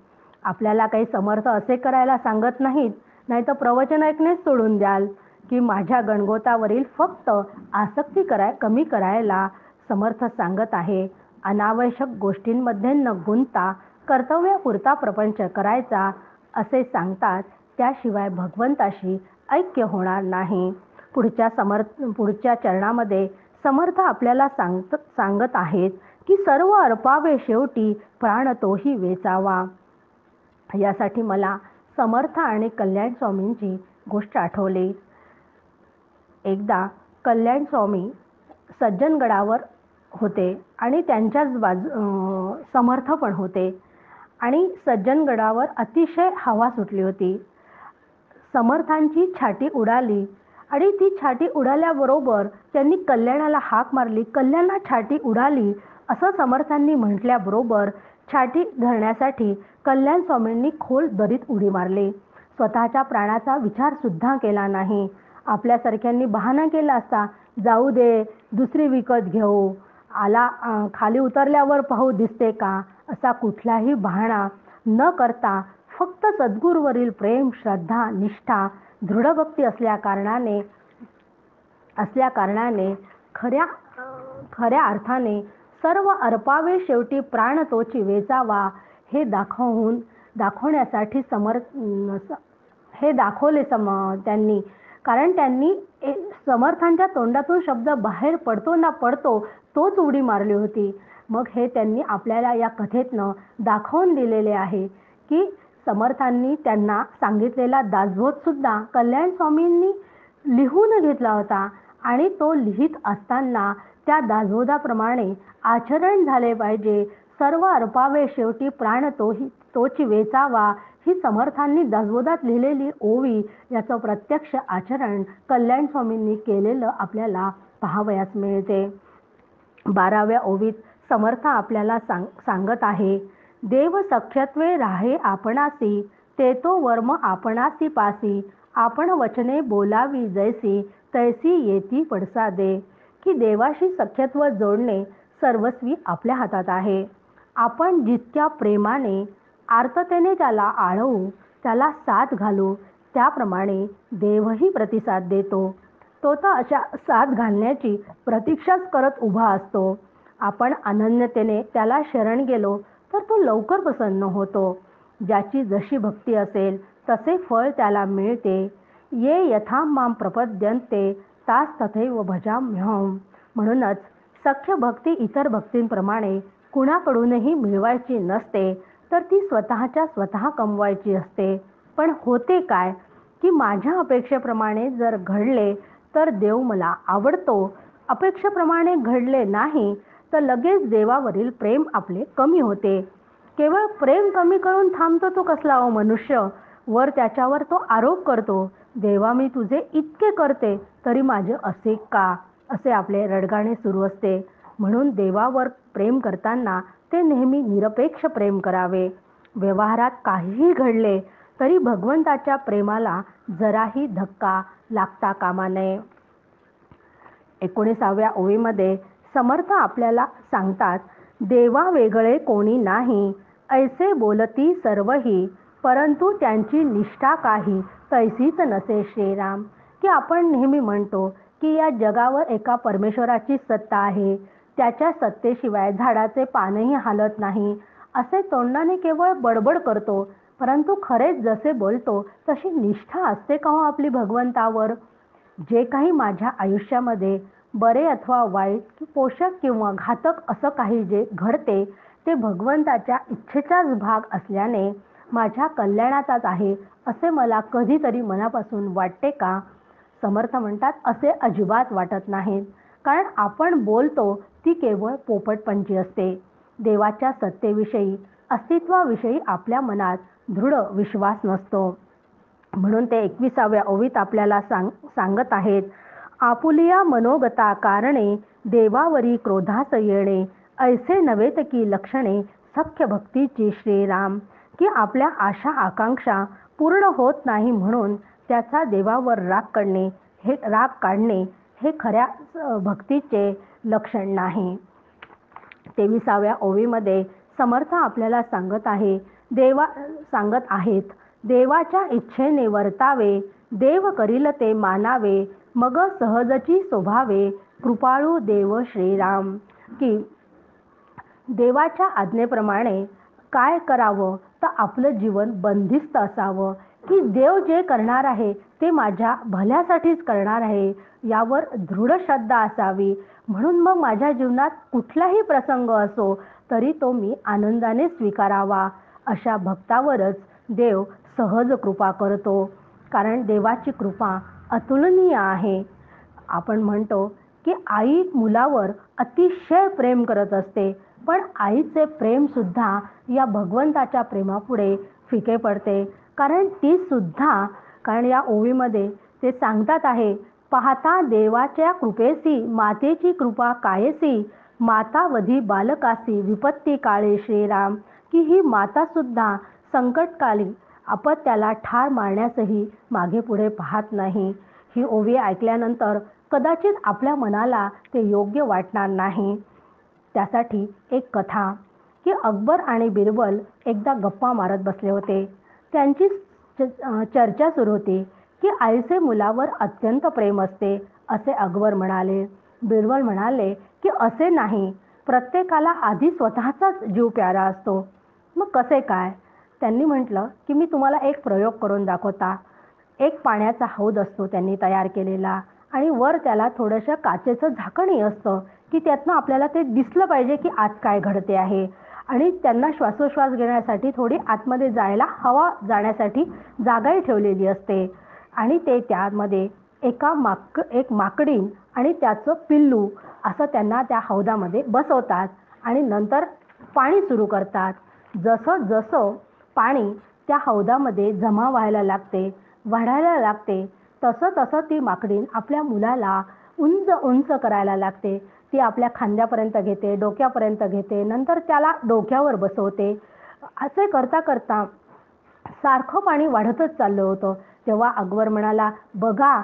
आपल्याला काही समर्थ असे करायला सांगत नाहीत, नाही तर प्रवचन ऐकणेच सोडून द्याल की माझ्या गणगोतावरील फक्त आसक्ती कमी करायला समर्थ सांगत आहे. अनावश्यक गोष्टींमध्ये न गुंतता कर्तव्यापुरता प्रपंच करायचा असे सांगतात. त्याशिवाय भगवंताशी ऐक्य होणार नाही. पुढच्या चरणामध्ये समर्थ आपल्याला सांगत आहेत की सर्व अर्पावे शेवटी प्राण तोही वेचावा. यासाठी मला समर्थ आणि कल्याण स्वामींची गोष्ट आठवली. एकदा कल्याण स्वामी सज्जनगडावर होते आणि त्यांच्याच समर्थ पण होते आणि सज्जनगडावर अतिशय हवा सुटली होती. समर्थांची छाती उडाली आणि ती छाती उडाल्याबरोबर त्यांनी कल्याणाला हाक मारली. कल्याणा छाती उडाली असं समर्थांनी म्हटल्याबरोबर छाती धरण्यासाठी कल्याण स्वामींनी खोल दरीत उडी मारली. स्वतःच्या प्राणाचा विचार सुद्धा केला नाही. आपल्यासारख्यांनी बहाणा केला असता, जाऊ दे दुसरी विकत घेऊ, खाली उतरल्यावर पाहू दिसते का, असा कुठलाही बहाणा न करता फक्त सद्गुरूवरील प्रेम, श्रद्धा, निष्ठा, दृढभक्ती असल्या कारणाने खऱ्या अर्थाने सर्व अर्पावे शेवटी प्राण तोची वेचावा हे दाखवण्यासाठी हे दाखवले त्यांनी. कारण त्यांनी समर्थांच्या तोंडातून शब्द बाहेर पडतो ना पडतो तोच उडी मारली होती. मग हे त्यांनी आपल्याला या कथेतनं दाखवून दिलेले आहे की समर्थांनी त्यांना सांगितलेला दासबोध सुद्धा कल्याण स्वामींनी लिहून घेतला होता आणि तो लिहित असताना त्या दासबोधाप्रमाणे आचरण झाले पाहिजे. सर्व अर्पावे शेवटी प्राण तोची वेचावा ही समर्थांनी दासबोधात लिहिलेली ओवी, याचं प्रत्यक्ष आचरण कल्याण स्वामींनी केलेलं आपल्याला पाहावयास मिळते. 12व्या ओवीत समर्थ आपल्याला सांगत आहे, देव सख्यत्वे राहे आपणासी, ते तो वर्म आपणासी पासी, आपण वचने बोलावी जैसी, तैसी येती पडसादे. की देवाशी सख्यत्व जोडणे सर्वस्वी आपल्या हातात आहे. आपण जितक्या प्रेमाने आर्ततेने त्याला आळवू, त्याला साथ घालू, त्याप्रमाणे देवही प्रतिसाद देतो. तो तर अशा साथ घालण्याची प्रतीक्षाच करत उभा असतो. आपण अनन्यतेने त्याला शरण गेलो तर तो लवकर प्रसन्न होतो. ज्याची जशी भक्ती असेल तसे फळ त्याला मिळते. ये यथा मां प्रपद्यन्ते तास तथैव भजाम्यहम्. म्हणूनच सख्य भक्ती इतर भक्तींप्रमाणे कुणाकडूनही मिळवायची नसते, तर ती स्वतः कमवायची असते. पण होते काय की माझ्या अपेक्षेप्रमाणे जर घडले तर देव मला आवडतो, अपेक्षेप्रमाणे घडले नाही तर लगेच देवावरील प्रेम आपले कमी होते. केवळ प्रेम कमी करून थांबतो तो कसला मनुष्य, वर त्याच्यावर तो आरोप करतो, देवा मी तुझे इतके करते तरी माझे असे का, असे आपले रडगाणे सुरू असते. म्हणून देवावर प्रेम करताना ते नेहमी निरपेक्ष प्रेम करावे. व्यवहारात काहीही घडले तरी भगवंताच्या प्रेमाला जराही धक्का लागता कामा नये. 19व्या ओळीमध्ये समर्थ आपल्याला सांगतात, देवा वेगळे कोणी नाही, ऐसे बोलती सर्वही, परंतु त्यांची निष्ठा काही तैसीच नसे श्रीराम. की आपण नेहमी म्हणतो की या जगावर एका परमेश्वराची सत्ता आहे, त्याच्या सत्तेशिवाय झाडाचे पानही हालत नाही, असे तोंडाने केवळ बडबड करतो, परंतु खरेच जसे बोलतो तशी निष्ठा असते का हो आपली भगवंतावर? जे काही माझ्या आयुष्यामध्ये बरे अथवा वाईट, पोषक किंवा घातक असं काही जे घडते ते भगवंताच्या इच्छेचाच भाग असल्याने माझ्या कल्याणाचाच आहे असे मला कधीतरी मनापासून वाटते का? समर्थ म्हणतात, असे अजिबात वाटत नाहीत. कारण आपण बोलतो ती केवळ पोपटपंची असते. देवाच्या सत्तेविषयी, अस्तित्वाविषयी आपल्या मनात दृढ विश्वास नसतो. म्हणून ते 21व्या ओवीत आपल्याला सांगत आहेत, आपुलिया मनोगता कारणे देवावरी क्रोधास येणे, ऐसे नव्हेत की लक्षणे सख्य भक्तीची श्रीराम. की आपल्या आशा आकांक्षा पूर्ण होत नाही म्हणून त्याचा देवावर राग काढणे हे खऱ्या भक्तीचे लक्षण नाही. 23व्या ओवीमध्ये समर्थ आपल्याला सांगत आहेत, देवाच्या इच्छेने वर्तावे, देव करील ते मानावे, मग सहजची स्वभावे, कृपाळू देव श्रीराम. की देवाच्या आज्ञेप्रमाणे काय करावं तर आपलं जीवन बंदिस्त असावं. की देव जे करणार आहे ते माझ्या भल्यासाठीच करणार आहे यावर दृढ श्रद्धा असावी. म्हणून मग माझ्या जीवनात कुठलाही प्रसंग असो तरी तो मी आनंदाने स्वीकारावा. अशा भक्तावरच देव सहज कृपा करतो. कारण देवाची कृपा अतुलनीय आहे. आपण म्हणतो की आई मुलावर अतिशय प्रेम करत असते, पण आईचे प्रेम सुद्धा या भगवंताच्या प्रेमापुढे फिके पडते. कारण या ओवीमध्ये ते सांगतात आहे, पाहता देवाच्या कृपेसी मातेची कृपा कायसी, मातावधी बालकासी विपत्ती काळे श्रीराम. की ही माता सुद्धा संकटकाली अपत्याला ठार मारण्यासही मागे पुढे पाहत नाही. ही ओवी ऐकल्यानंतर कदाचित आपल्या मनाला ते योग्य वाटणार नाही. त्यासाठी एक कथा, की अकबर आणि बिरबल एकदा गप्पा मारत बसले होते. त्यांची चर्चा सुरू होती की आईचे मुलावर अत्यंत प्रेम असते असे अकबर म्हणाले. बिरबल म्हणाले की असे नाही, प्रत्येकाला आधी स्वतःचाच जीव प्यारा असतो. मग कसे काय? त्यांनी म्हटलं की मी तुम्हाला एक प्रयोग करून दाखवता. एक पाण्याचा हौद असतो त्यांनी तयार केलेला, आणि वर त्याला थोडंसं काचेचं झाकणही असतं की त्यातनं आपल्याला ते दिसलं पाहिजे की आत काय घडते आहे. आणि त्यांना श्वासोश्वास घेण्यासाठी थोडी आतमध्ये जायला हवा जाण्यासाठी जागाही ठेवलेली असते. आणि ते त्यामध्ये एक माकडीण आणि त्याचं पिल्लू असं त्यांना त्या हौदामध्ये बसवतात आणि नंतर पाणी सुरू करतात. जसं जसं पाणी त्या हौदामध्ये जमा व्हायला लागते, वाढायला लागते, तसं तसं ती माकडीण आपल्या मुलाला उंच उंच करायला लागते. ती आपल्या खांद्यापर्यंत घेते, डोक्यापर्यंत घेते, नंतर त्याला डोक्यावर बसवते. असे करता करता सारखं पाणी वाढतच चाललं होतं. तेव्हा अकबर म्हणाला, बघा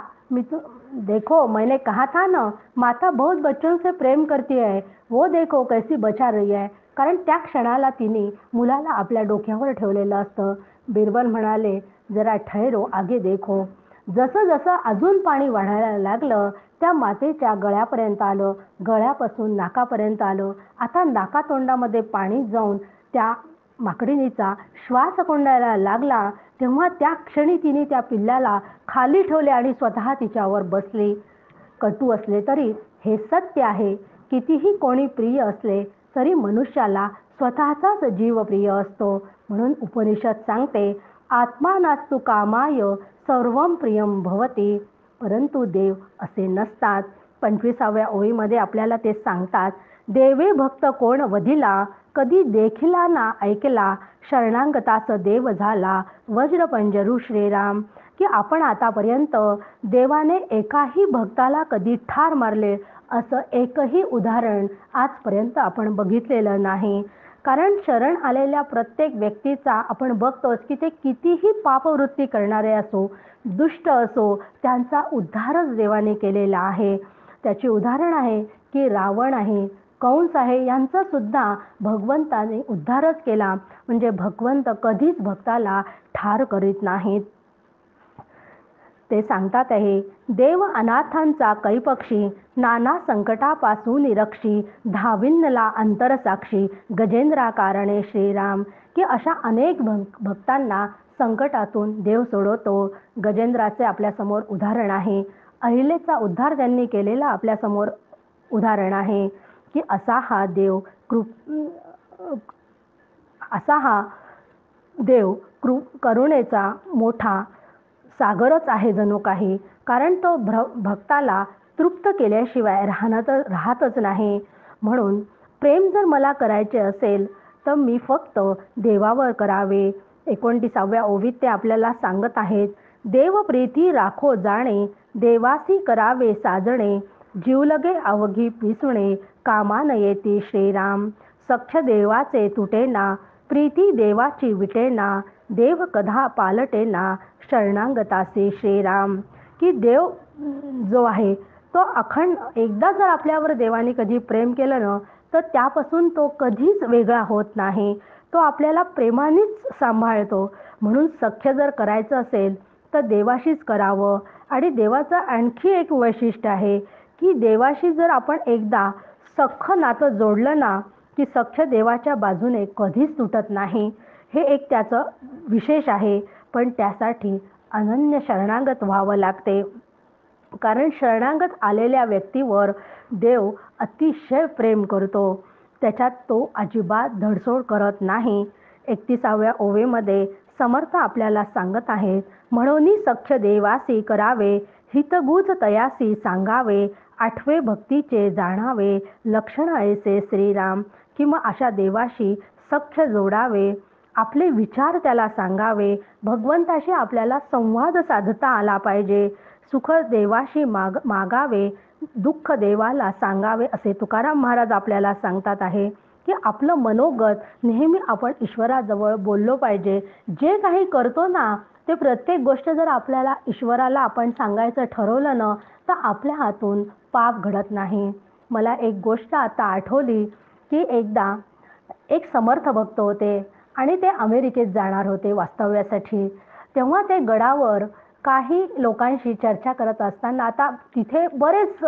देखो मैंने कहा था ना, माता बहुत बच्चों से प्रेम करती है, वो देखो कैसी बचा रही है. कारण त्या क्षणाला तिने मुलाला आपल्या डोक्यावर ठेवलेलं असतं. बिरबल म्हणाले, जरा ठहरो आगे देखो. जसं जसं अजून पाणी वाढायला लागलं त्या मातेच्या गळ्यापर्यंत आलं, गळ्यापासून नाकापर्यंत आलं. आता नाकातोंडामध्ये पाणी जाऊन त्या माकडीनीचा श्वास कोंडायला लागला. तेव्हा त्या क्षणी तिने त्या पिल्लाला खाली ठेवले आणि स्वतः तिच्यावर बसली. कटू असले तरी हे सत्य आहे. कितीही कोणी प्रिय असले तरी मनुष्याला स्वतःचाच जीव प्रिय असतो. म्हणून उपनिषद सांगते, आत्मा नास्तु कामाय सर्वं प्रियं भवती. परंतु देव असे नसतात. 25व्या ओळीमध्ये आपल्याला ते सांगतात, देवे भक्त कोण वधिला, कधी देखिला ना ऐकला, शरणांगताच देव झाला वज्रपंजरू श्रीराम. की की आपण आतापर्यंत देवाने एकाही भक्ताला कधी ठार मारले असं एकही उदाहरण आजपर्यंत आपण बघितलेलं नाही. कारण शरण आलेल्या प्रत्येक व्यक्तीचा आपण बघतोच की ते कितीही पापवृत्ती करणारे असो, दुष्ट असो, त्यांचा उद्धारच देवाने केलेला आहे. त्याची उदाहरण आहे की रावण आहे, कंस आहे, यांचा सुद्धा भगवंताने उद्धारच केला. म्हणजे भगवंत कधीच भक्ताला ठार करीत नाहीत. ते सांगतात आहे, देव अनाथांचा कैपक्षी, नाना संकटापासून निरक्षी, धाविन्नला अंतरसाक्षी, गजेंद्राकारणे श्रीराम. की अशा अनेक भक्तांना संकटातून देव सोडवतो. गजेंद्राचे आपल्यासमोर उदाहरण आहे. अहिलेचा उद्धार त्यांनी केलेला आपल्यासमोर उदाहरण आहे. की असा हा देव करुणेचा मोठा सागरच आहे जणू काही. कारण तो भक्ताला तृप्त केल्याशिवाय राहतच नाही. म्हणून प्रेम जर मला करायचे असेल तर मी फक्त देवावर करावे. 29व्या ओवीत ते आपल्याला सांगत आहेत, देव प्रीती राखो जाणे, देवासी करावे साजणे, जीवलगे अवघी पिसुणे, कामा न येती श्रीराम. सख्य देवाचे तुटेना, प्रीती देवाची विटेना, देव कधा पालटेना, शरणागतासी श्रीराम. की देव जो आहे तो अखंड, एकदा जर आपल्यावर देवाने कधी प्रेम केलं ना तर त्यापासून तो कधीच वेगळा होत नाही. तो आपल्याला प्रेमानेच सांभाळतो. म्हणून सख्य जर करायचं असेल तर देवाशीच करावं. आणि देवाचं आणखी एक वैशिष्ट्य आहे की देवाशी जर आपण एकदा सख्य नातं जोडलं ना की सख्य देवाच्या बाजूने कधीच तुटत नाही. हे एक त्याचं विशेष आहे. पण त्यासाठी अनन्य शरणागत व्हावं लागते. कारण शरणागत आलेल्या व्यक्तीवर देव अतिशय प्रेम करतो. त्याच्यात तो अजिबात धडसोड करत नाही. 31व्या ओवेमध्ये समर्थ आपल्याला सांगत आहेत, म्हणून सख्य देवासी करावे, हितगुज तयासी सांगावे, आठवे भक्तीचे जाणावे, लक्षण ऐसे श्रीराम. किंवा अशा देवाशी सख्य जोडावे, आपले विचार त्याला सांगावे. भगवंताशी आपल्याला संवाद साधता आला पाहिजे. सुख देवाशी मागावे, दुःख देवाला सांगावे, असे तुकाराम महाराज आपल्याला सांगतात आहे. की आपलं मनोगत नेहमी आपण ईश्वराजवळ बोललो पाहिजे. जे काही करतो ना ते प्रत्येक गोष्ट जर आपल्याला ईश्वराला आपण सांगायचं ठरवलं ना तर आपल्या हातून पाप घडत नाही. मला एक गोष्ट आता आठवली की एकदा एक समर्थ भक्त होते आणि ते अमेरिकेत जाणार होते वास्तव्यासाठी. तेव्हा ते गडावर काही लोकांशी चर्चा करत असताना, आता तिथे बरेच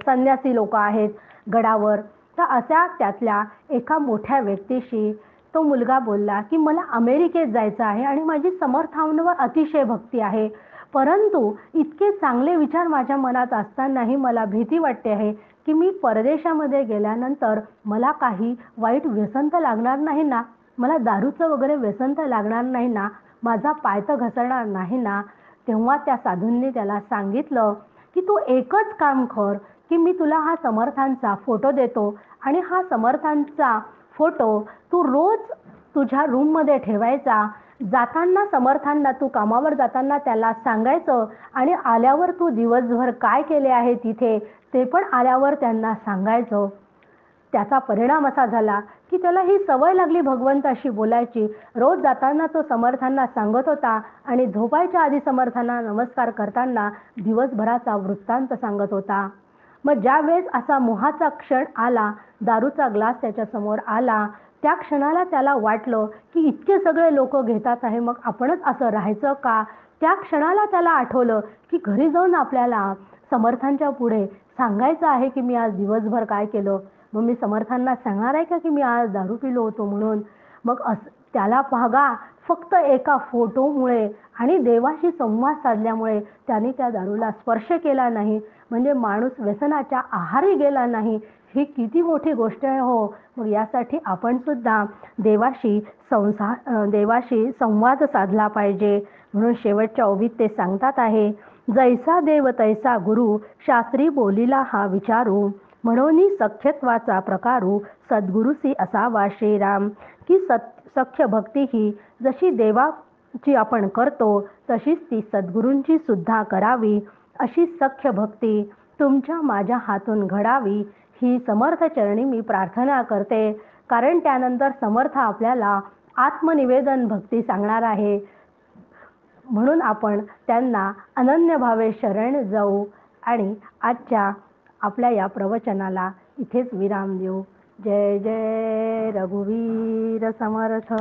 संन्यासी लोक आहेत गडावर, तर अशा त्यातल्या एका मोठ्या व्यक्तीशी तो मुलगा बोलला की मला अमेरिकेत जायचं आहे आणि माझी समर्थांवर अतिशय भक्ती आहे, परंतु इतके चांगले विचार माझ्या मनात असतानाही मला भीती वाटते आहे की मी परदेशामध्ये गेल्यानंतर मला काही वाईट व्यसन तर लागणार नाही ना, मला दारूचं वगैरे व्यसन तर लागणार नाही ना, माझा पाय तर घसरणार नाही ना. तेव्हा त्या साधूंनी त्याला सांगितलं की तू एकच काम कर की मी तुला हा समर्थांचा फोटो देतो आणि हा समर्थांचा फोटो तू रोज तुझ्या रूममध्ये ठेवायचा. जाताना समर्थांना, तू कामावर जाताना त्याला सांगायचं आणि आल्यावर तू दिवसभर काय केले आहे तिथे ते पण आल्यावर त्यांना सांगायचं. त्याचा परिणाम असा झाला की त्याला ही सवय लागली भगवंताशी बोलायची. रोज जाताना तो समर्थांना सांगत होता आणि झोपायच्या आधी समर्थांना नमस्कार करताना दिवसभराचा वृत्तांत सांगत होता. मग ज्या वेळेस असा मोहाचा क्षण आला, दारूचा ग्लास त्याच्यासमोर आला, त्या क्षणाला त्याला वाटलं की इतके सगळे लोक घेतात आहे, मग आपणच असं राहायचं का. त्या क्षणाला त्याला आठवलं की घरी जाऊन आपल्याला समर्थांच्या पुढे सांगायचं आहे की मी आज दिवसभर काय केलं. मग मी समर्थांना सांगणार आहे का की मी आज दारू पिलो होतो म्हणून. मग त्याला बघा, फक्त एका फोटोमुळे आणि देवाशी संवाद साधल्यामुळे त्याने त्या दारूला स्पर्श केला नाही. म्हणजे माणूस व्यसनाच्या आहारी गेला नाही. ही किती मोठी गोष्ट आहे हो. मग यासाठी आपण सुद्धा देवाशी संवाद साधला पाहिजे. म्हणून शेवटच्या ओवीत ते सांगतात आहे, जैसा देव तैसा गुरु, शास्त्री बोलिला हा विचारू, म्हणून सख्यत्वाचा प्रकारू, सद्गुरुसी असावा श्रीराम. की सख्य भक्ती ही जशी जी आपण करतो तशीच ती सद्गुरूंची सुद्धा करावी, अशी सख्य भक्ती तुमच्या माझ्या हातून घडावी, ही समर्थ चरणी मी प्रार्थना करते. कारण त्यानंतर समर्थ आपल्याला आत्मनिवेदन भक्ती सांगणार आहे. म्हणून आपण त्यांना अनन्यभावे शरण जाऊ आणि आजच्या आपल्या या प्रवचनाला इथेच विराम देऊ. जय जय रघुवीर समर्थ.